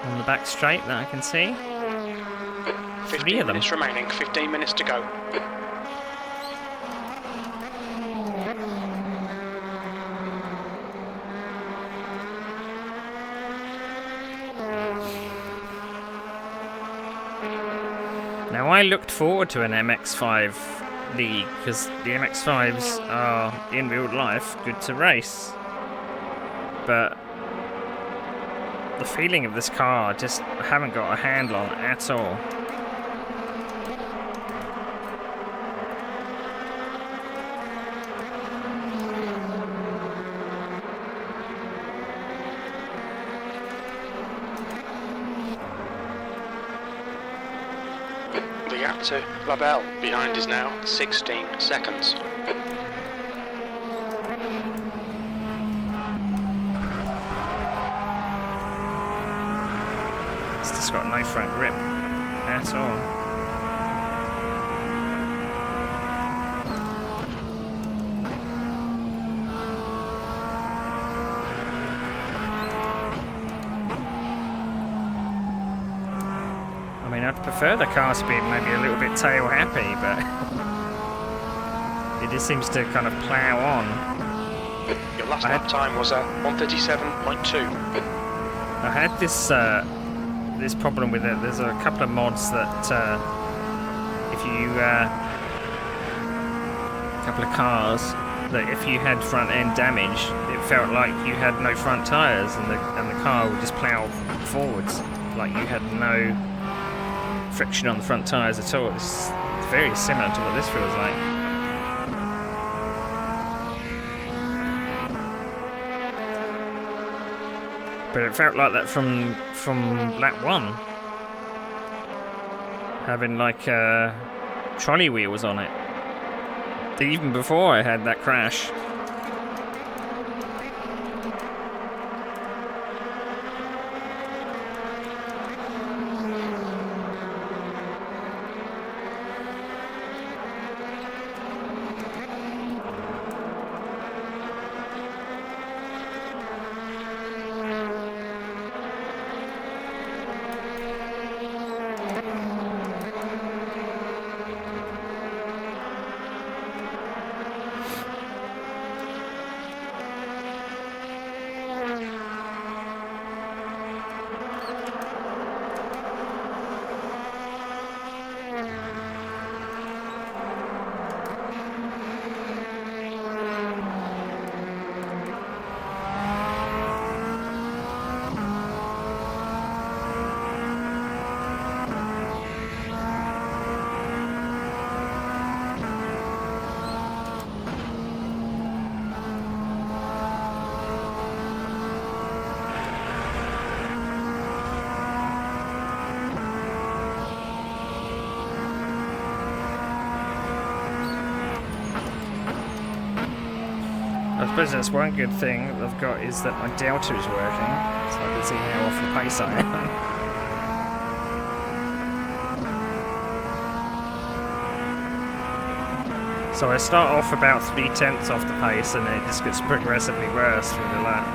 on the back straight that I can see. 15 minutes remaining, 15 minutes to go. Now I looked forward to an MX-5 league because the MX-5s are in real life good to race. But the feeling of this car just I haven't got a handle on at all. The gap to Labelle behind is now 16 seconds. It's just got no front grip at all. I mean, I'd prefer the car to be maybe a little bit tail happy, but it just seems to kind of plough on. Your last lap time was at 137.2. I had this this problem with it. There's a couple of mods that if you a couple of cars that if you had front end damage, it felt like you had no front tyres and the car would just plough forwards, like you had no friction on the front tyres at all. It's very similar to what this feels like. But it felt like that from lap 1. Having like trolley wheels on it. Even before I had that crash. I suppose that's one good thing that I've got is that my delta is working, so I can see how off the pace I am. So I start off about 3/10 off the pace and then it just gets progressively worse through the lap.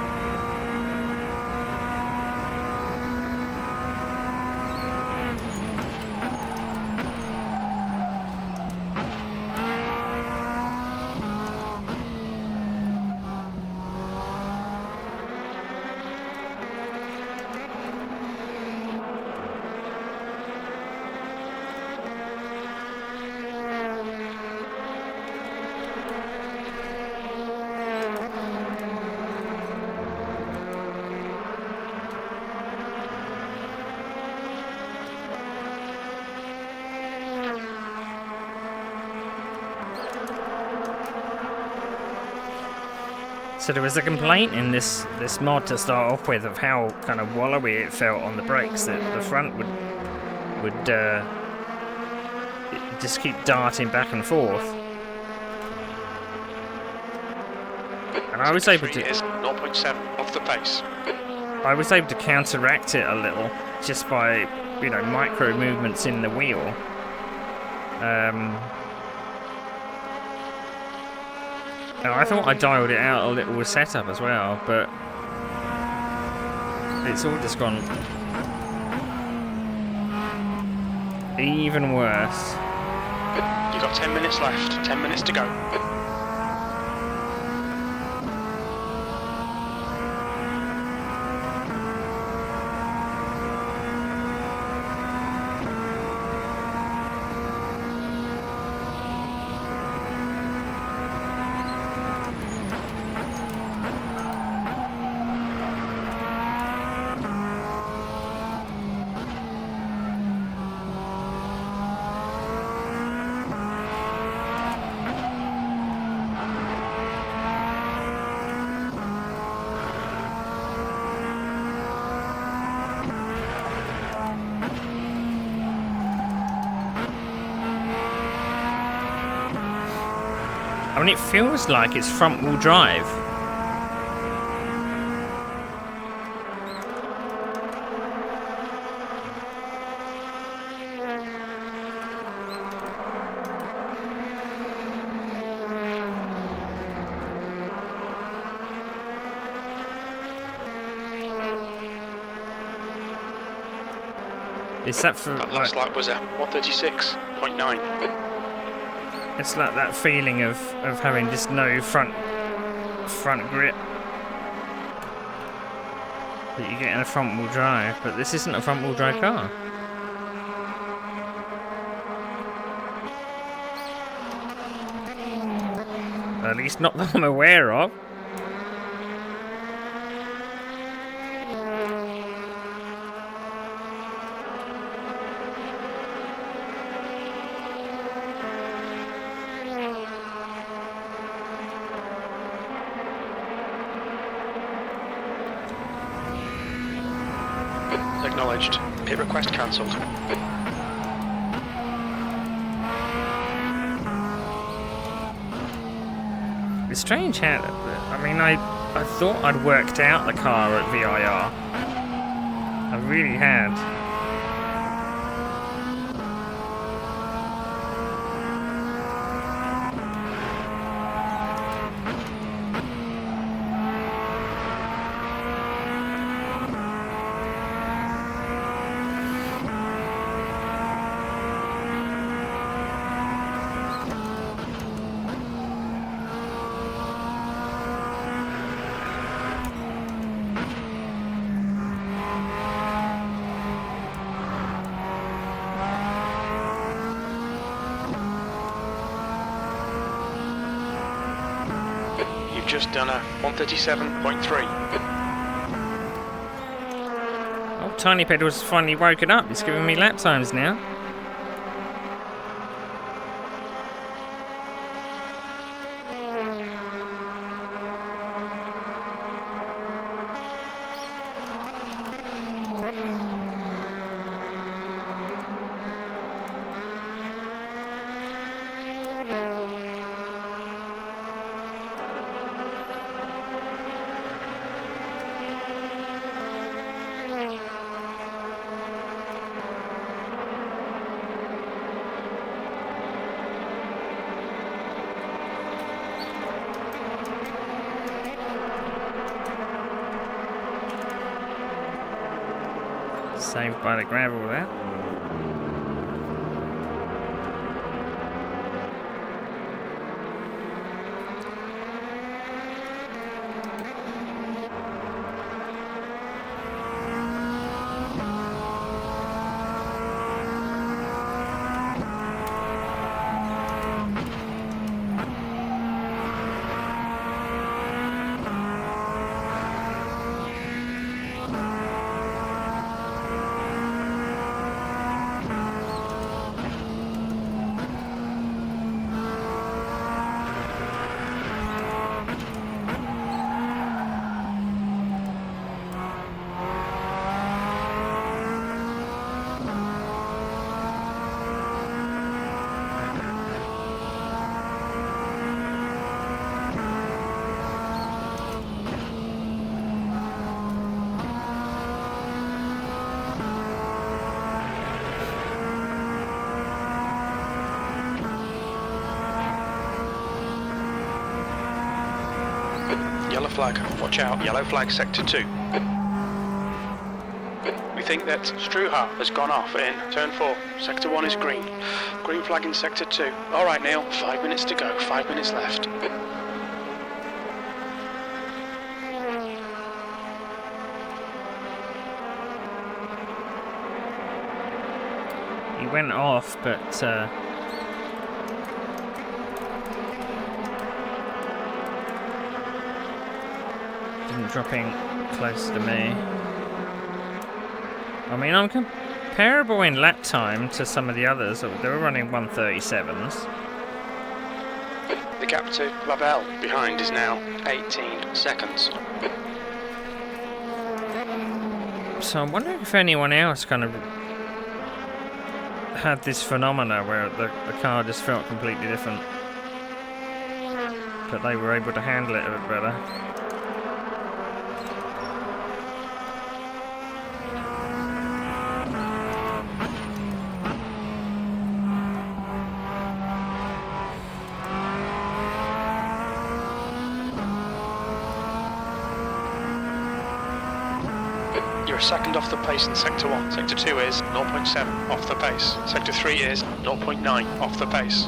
So there was a complaint in this mod to start off with of how kind of wallowy it felt on the brakes, that the front would just keep darting back and forth. And I was able to 0.7 off the pace. I was able to counteract it a little just by, you know, micro movements in the wheel. And I thought I dialed it out a little with setup as well, but it's all just gone even worse. You've got 10 minutes left, 10 minutes to go. I mean, it feels like it's front-wheel drive. Is that for That last lap was a 136.9. It's like that feeling of having just no front grip that you get in a front wheel drive, but this isn't a front wheel drive car. At least not that I'm aware of. Acknowledged. Pit request cancelled. It's strange how, I mean, I thought I'd worked out the car at VIR. I really had. Just done a 137.3. Oh, Tiny Pedal's finally woken up. It's giving me lap times now. Saved by the gravel there. flag. Watch out, yellow flag, sector 2. We think that Struha has gone off in turn 4. Sector 1 is green. Green flag in sector 2. Alright Neil, 5 minutes to go, 5 minutes left. He went off, but didn't drop in close to me. I mean, I'm comparable in lap time to some of the others. They were running 1:37s. The gap to Labelle behind is now 18 seconds. So I'm wondering if anyone else kind of had this phenomena where the car just felt completely different, but they were able to handle it a bit better. You're a second off the pace in sector 1. Sector 2 is 0.7 off the pace. Sector 3 is 0.9 off the pace.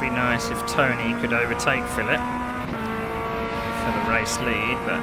Be nice if Tony could overtake Philip for the race lead, but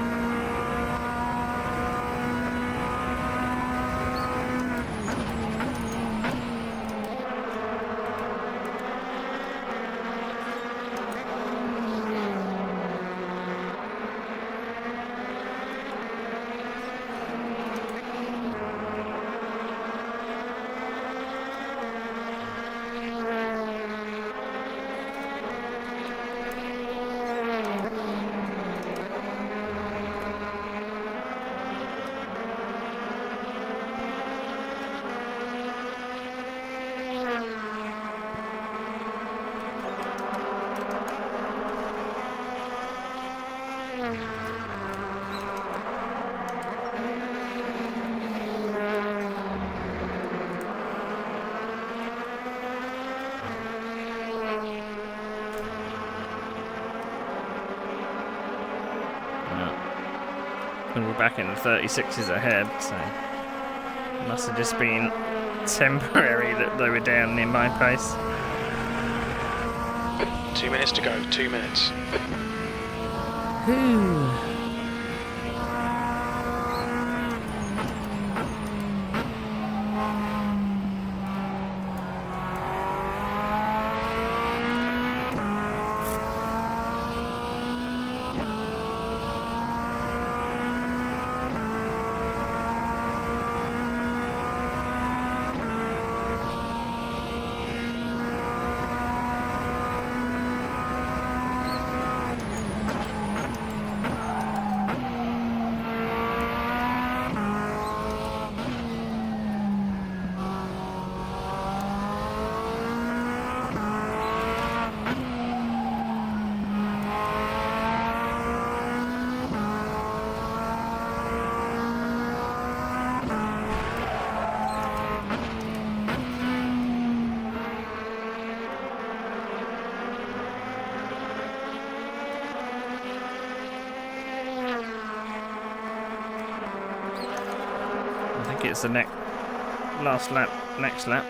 and we're back in the 36s ahead, so it must have just been temporary that they were down in my pace. 2 minutes to go, 2 minutes. I think it's the next lap.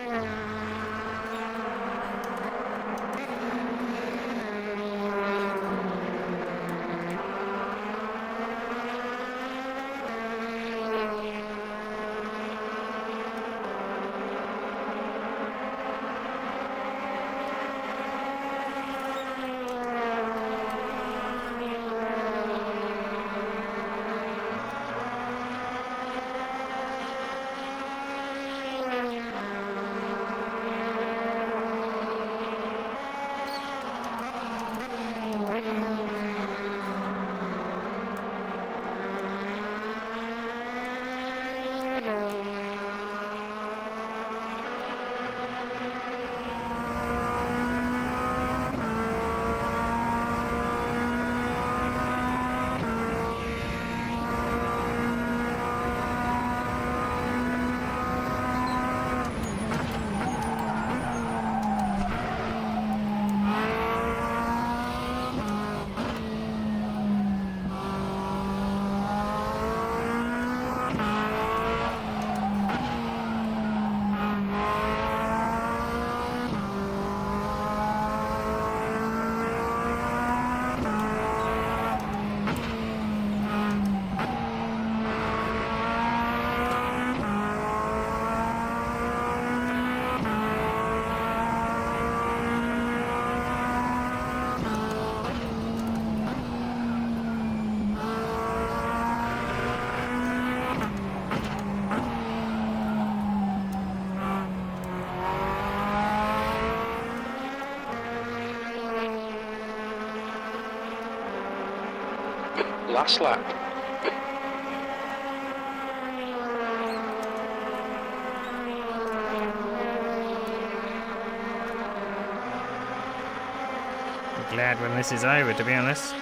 Last lap. I'm glad when this is over, to be honest.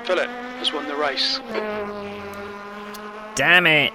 Philip has won the race. Damn it!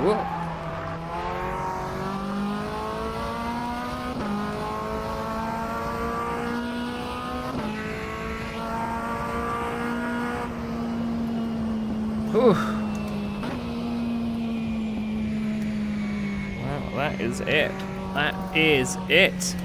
Whoa. Whew. Well, that is it. That is it.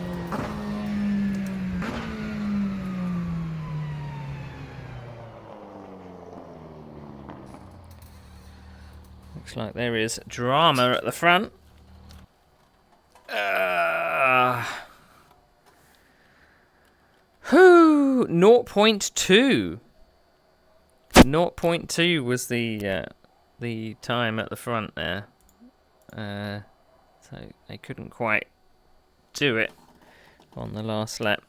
Looks like there is drama at the front. 0.2. 0.2 was the time at the front there. So they couldn't quite do it on the last lap.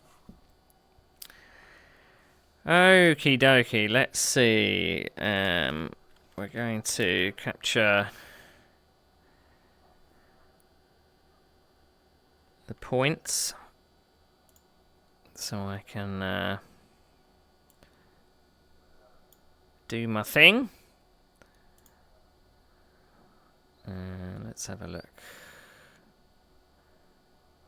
Okie dokie, let's see. We're going to capture the points so I can do my thing. Let's have a look.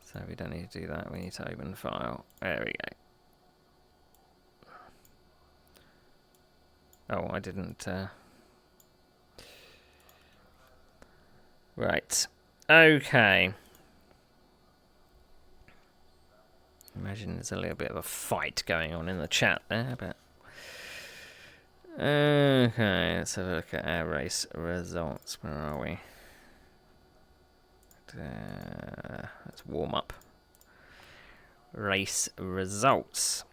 So we don't need to do that, we need to open the file. There we go. Oh, I didn't... Right. Okay. Imagine there's a little bit of a fight going on in the chat there, but... Okay, let's have a look at our race results. Where are we? Let's warm up. Race results.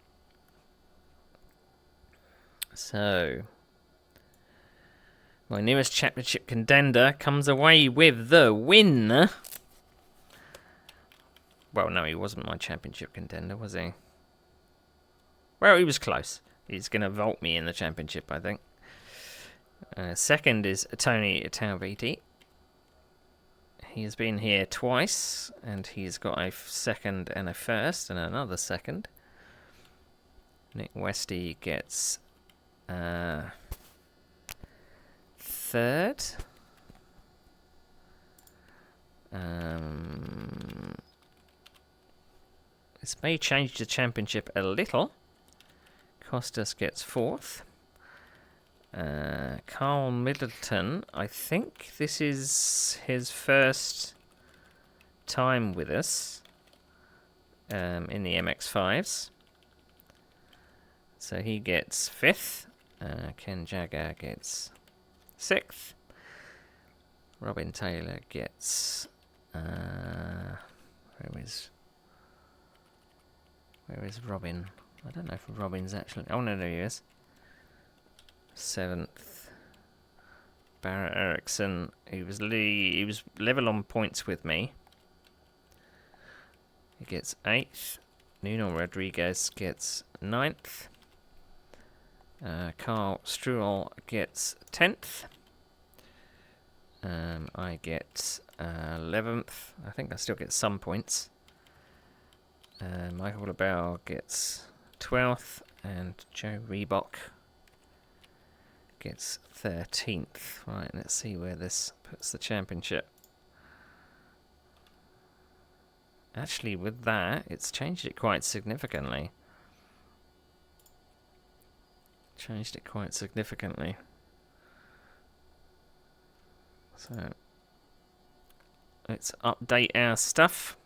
So, my nearest championship contender comes away with the win. Well, no, he wasn't my championship contender, was he? Well, he was close. He's going to vault me in the championship, I think. Second is Tony Talviti. He's been here twice, and he's got a second and a first, and another second. Nick Westy gets third. This may change the championship a little. Costas gets fourth. Carl Middleton, I think this is his first time with us in the MX-5s. So he gets fifth. Ken Jagger gets sixth. Robin Taylor gets... where is Robin? I don't know if Robin's actually... Oh, no, he is. Seventh. Barrett Erickson. He was level on points with me. He gets eighth. Nuno Rodriguez gets ninth. Carl Struhl gets 10th. I get 11th. I think I still get some points. Michael LaBelle gets 12th, and Joe Reebok gets 13th. Right, let's see where this puts the championship. Actually, with that, it's changed it quite significantly. Changed it quite significantly. So, let's update our stuff.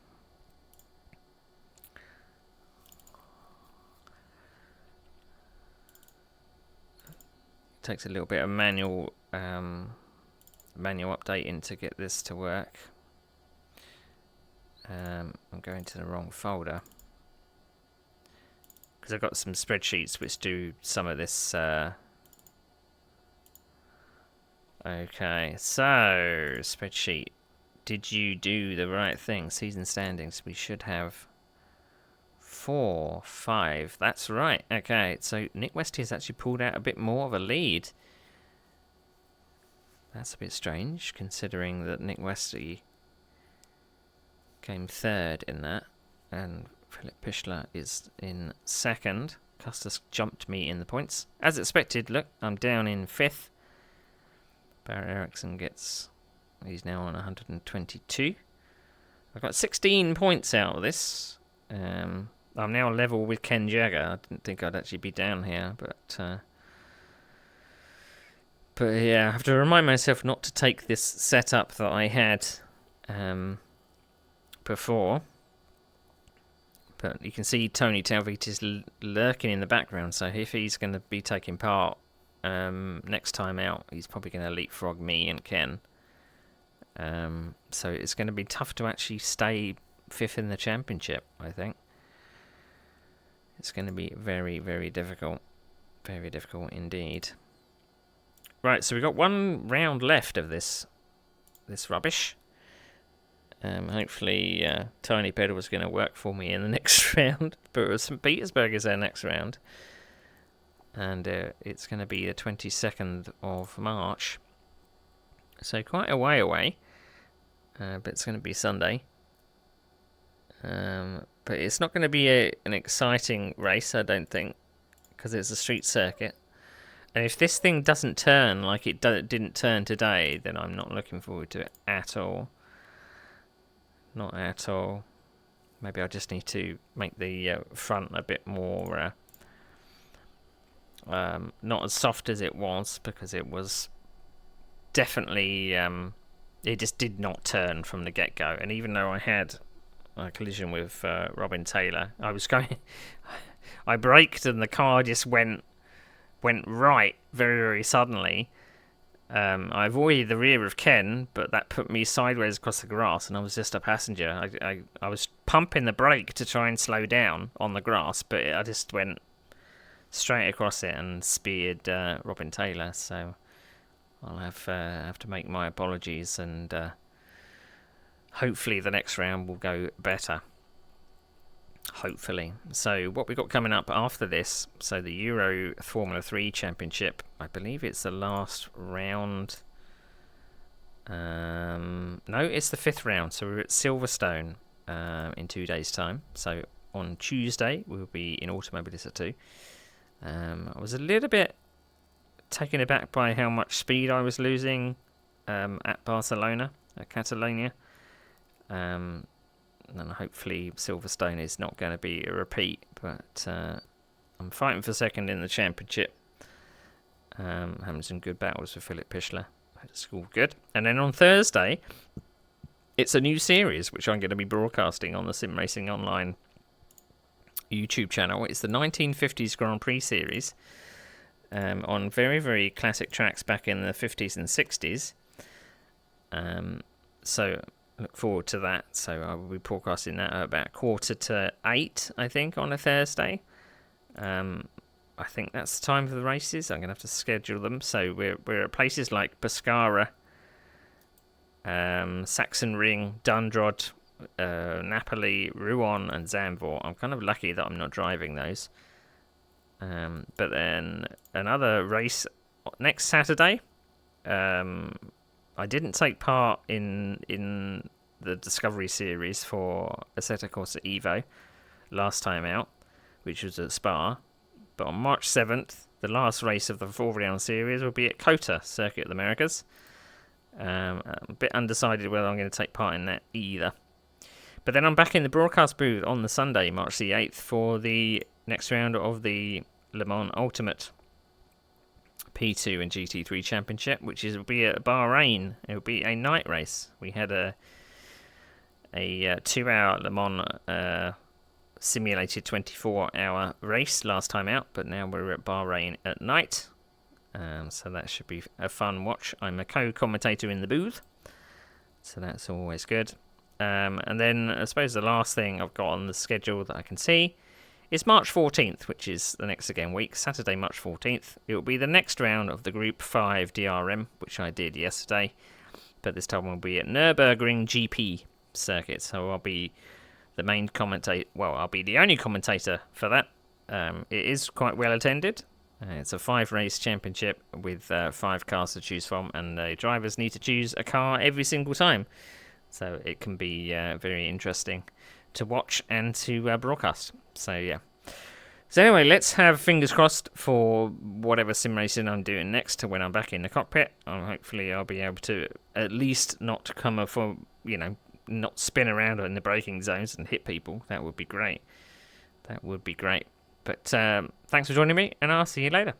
Takes a little bit of manual updating to get this to work. I'm going to the wrong folder because I've got some spreadsheets which do some of this. Okay, so spreadsheet. Did you do the right thing? Season standings. We should have 4, 5. That's right. Okay, so Nick Westy has actually pulled out a bit more of a lead. That's a bit strange, considering that Nick Westy came third in that, and Philip Pichler is in second. Custis jumped me in the points. As expected, look, I'm down in 5th. Barrett Ericsson he's now on 122. I've got 16 points out of this. I'm now level with Ken Jagger. I didn't think I'd actually be down here, but yeah, I have to remind myself not to take this setup that I had before. But you can see Tony Talvit is lurking in the background, so if he's going to be taking part next time out, he's probably going to leapfrog me and Ken. So it's going to be tough to actually stay 5th in the championship, I think. It's going to be very, very difficult. Very difficult indeed. Right, so we've got one round left of this rubbish. Hopefully Tiny Pedal was going to work for me in the next round. But St. Petersburg is our next round. And it's going to be the 22nd of March. So quite a way away. But it's going to be Sunday. But it's not going to be an exciting race, I don't think. Because it's a street circuit. And if this thing doesn't turn like it didn't turn today, then I'm not looking forward to it at all. Not at all. Maybe I just need to make the front a bit more not as soft as it was, because it was definitely it just did not turn from the get-go. And even though I had a collision with Robin Taylor, I braked and the car just went right very, very suddenly. I avoided the rear of Ken, but that put me sideways across the grass, and I was just a passenger. I was pumping the brake to try and slow down on the grass, but I just went straight across it and speared Robin Taylor. So I'll have to make my apologies, and hopefully the next round will go better. Hopefully. So what we've got coming up after this, so the Euro Formula 3 Championship, I believe it's the last round. No, it's the 5th round. So we're at Silverstone in 2 days' time. So on Tuesday, we'll be in Automobilista 2. I was a little bit taken aback by how much speed I was losing at Barcelona, at Catalonia. And hopefully Silverstone is not going to be a repeat, but I'm fighting for second in the championship. Having some good battles with Philip Pichler. It's all good. And then on Thursday, it's a new series which I'm going to be broadcasting on the Sim Racing Online YouTube channel. It's the 1950s Grand Prix series on very, very classic tracks back in the 50s and 60s. So look forward to that. So I will be broadcasting that at about 7:45, I think, on a Thursday. I think that's the time for the races. I'm going to have to schedule them. So we're at places like Pescara, Sachsenring, Dundrod, Napoli, Rouen and Zandvoort. I'm kind of lucky that I'm not driving those. But then another race next Saturday, I didn't take part in the Discovery Series for Assetto Corsa Evo last time out, which was at Spa. But on March 7th, the last race of the Formula Series will be at COTA, Circuit of the Americas. I'm a bit undecided whether I'm going to take part in that either. But then I'm back in the broadcast booth on the Sunday, March the 8th, for the next round of the Le Mans Ultimate P2 and GT3 Championship, which will be at Bahrain. It will be a night race. We had a 2-hour Le Mans simulated 24-hour race last time out, but now we're at Bahrain at night. So that should be a fun watch. I'm a co-commentator in the booth, so that's always good. And then I suppose the last thing I've got on the schedule that I can see is March 14th, which is the next again week, Saturday, March 14th. It will be the next round of the Group 5 DRM, which I did yesterday, but this time we'll be at Nürburgring GP circuit, so I'll be the main commentator. Well, I'll be the only commentator for that. It is quite well attended. It's a 5-race championship with 5 cars to choose from, and the drivers need to choose a car every single time. So it can be very interesting to watch and to broadcast. So yeah. So anyway, let's have fingers crossed for whatever sim racing I'm doing next to when I'm back in the cockpit. Hopefully I'll be able to at least not come up for, not spin around in the braking zones and hit people. That would be great. But thanks for joining me, and I'll see you later.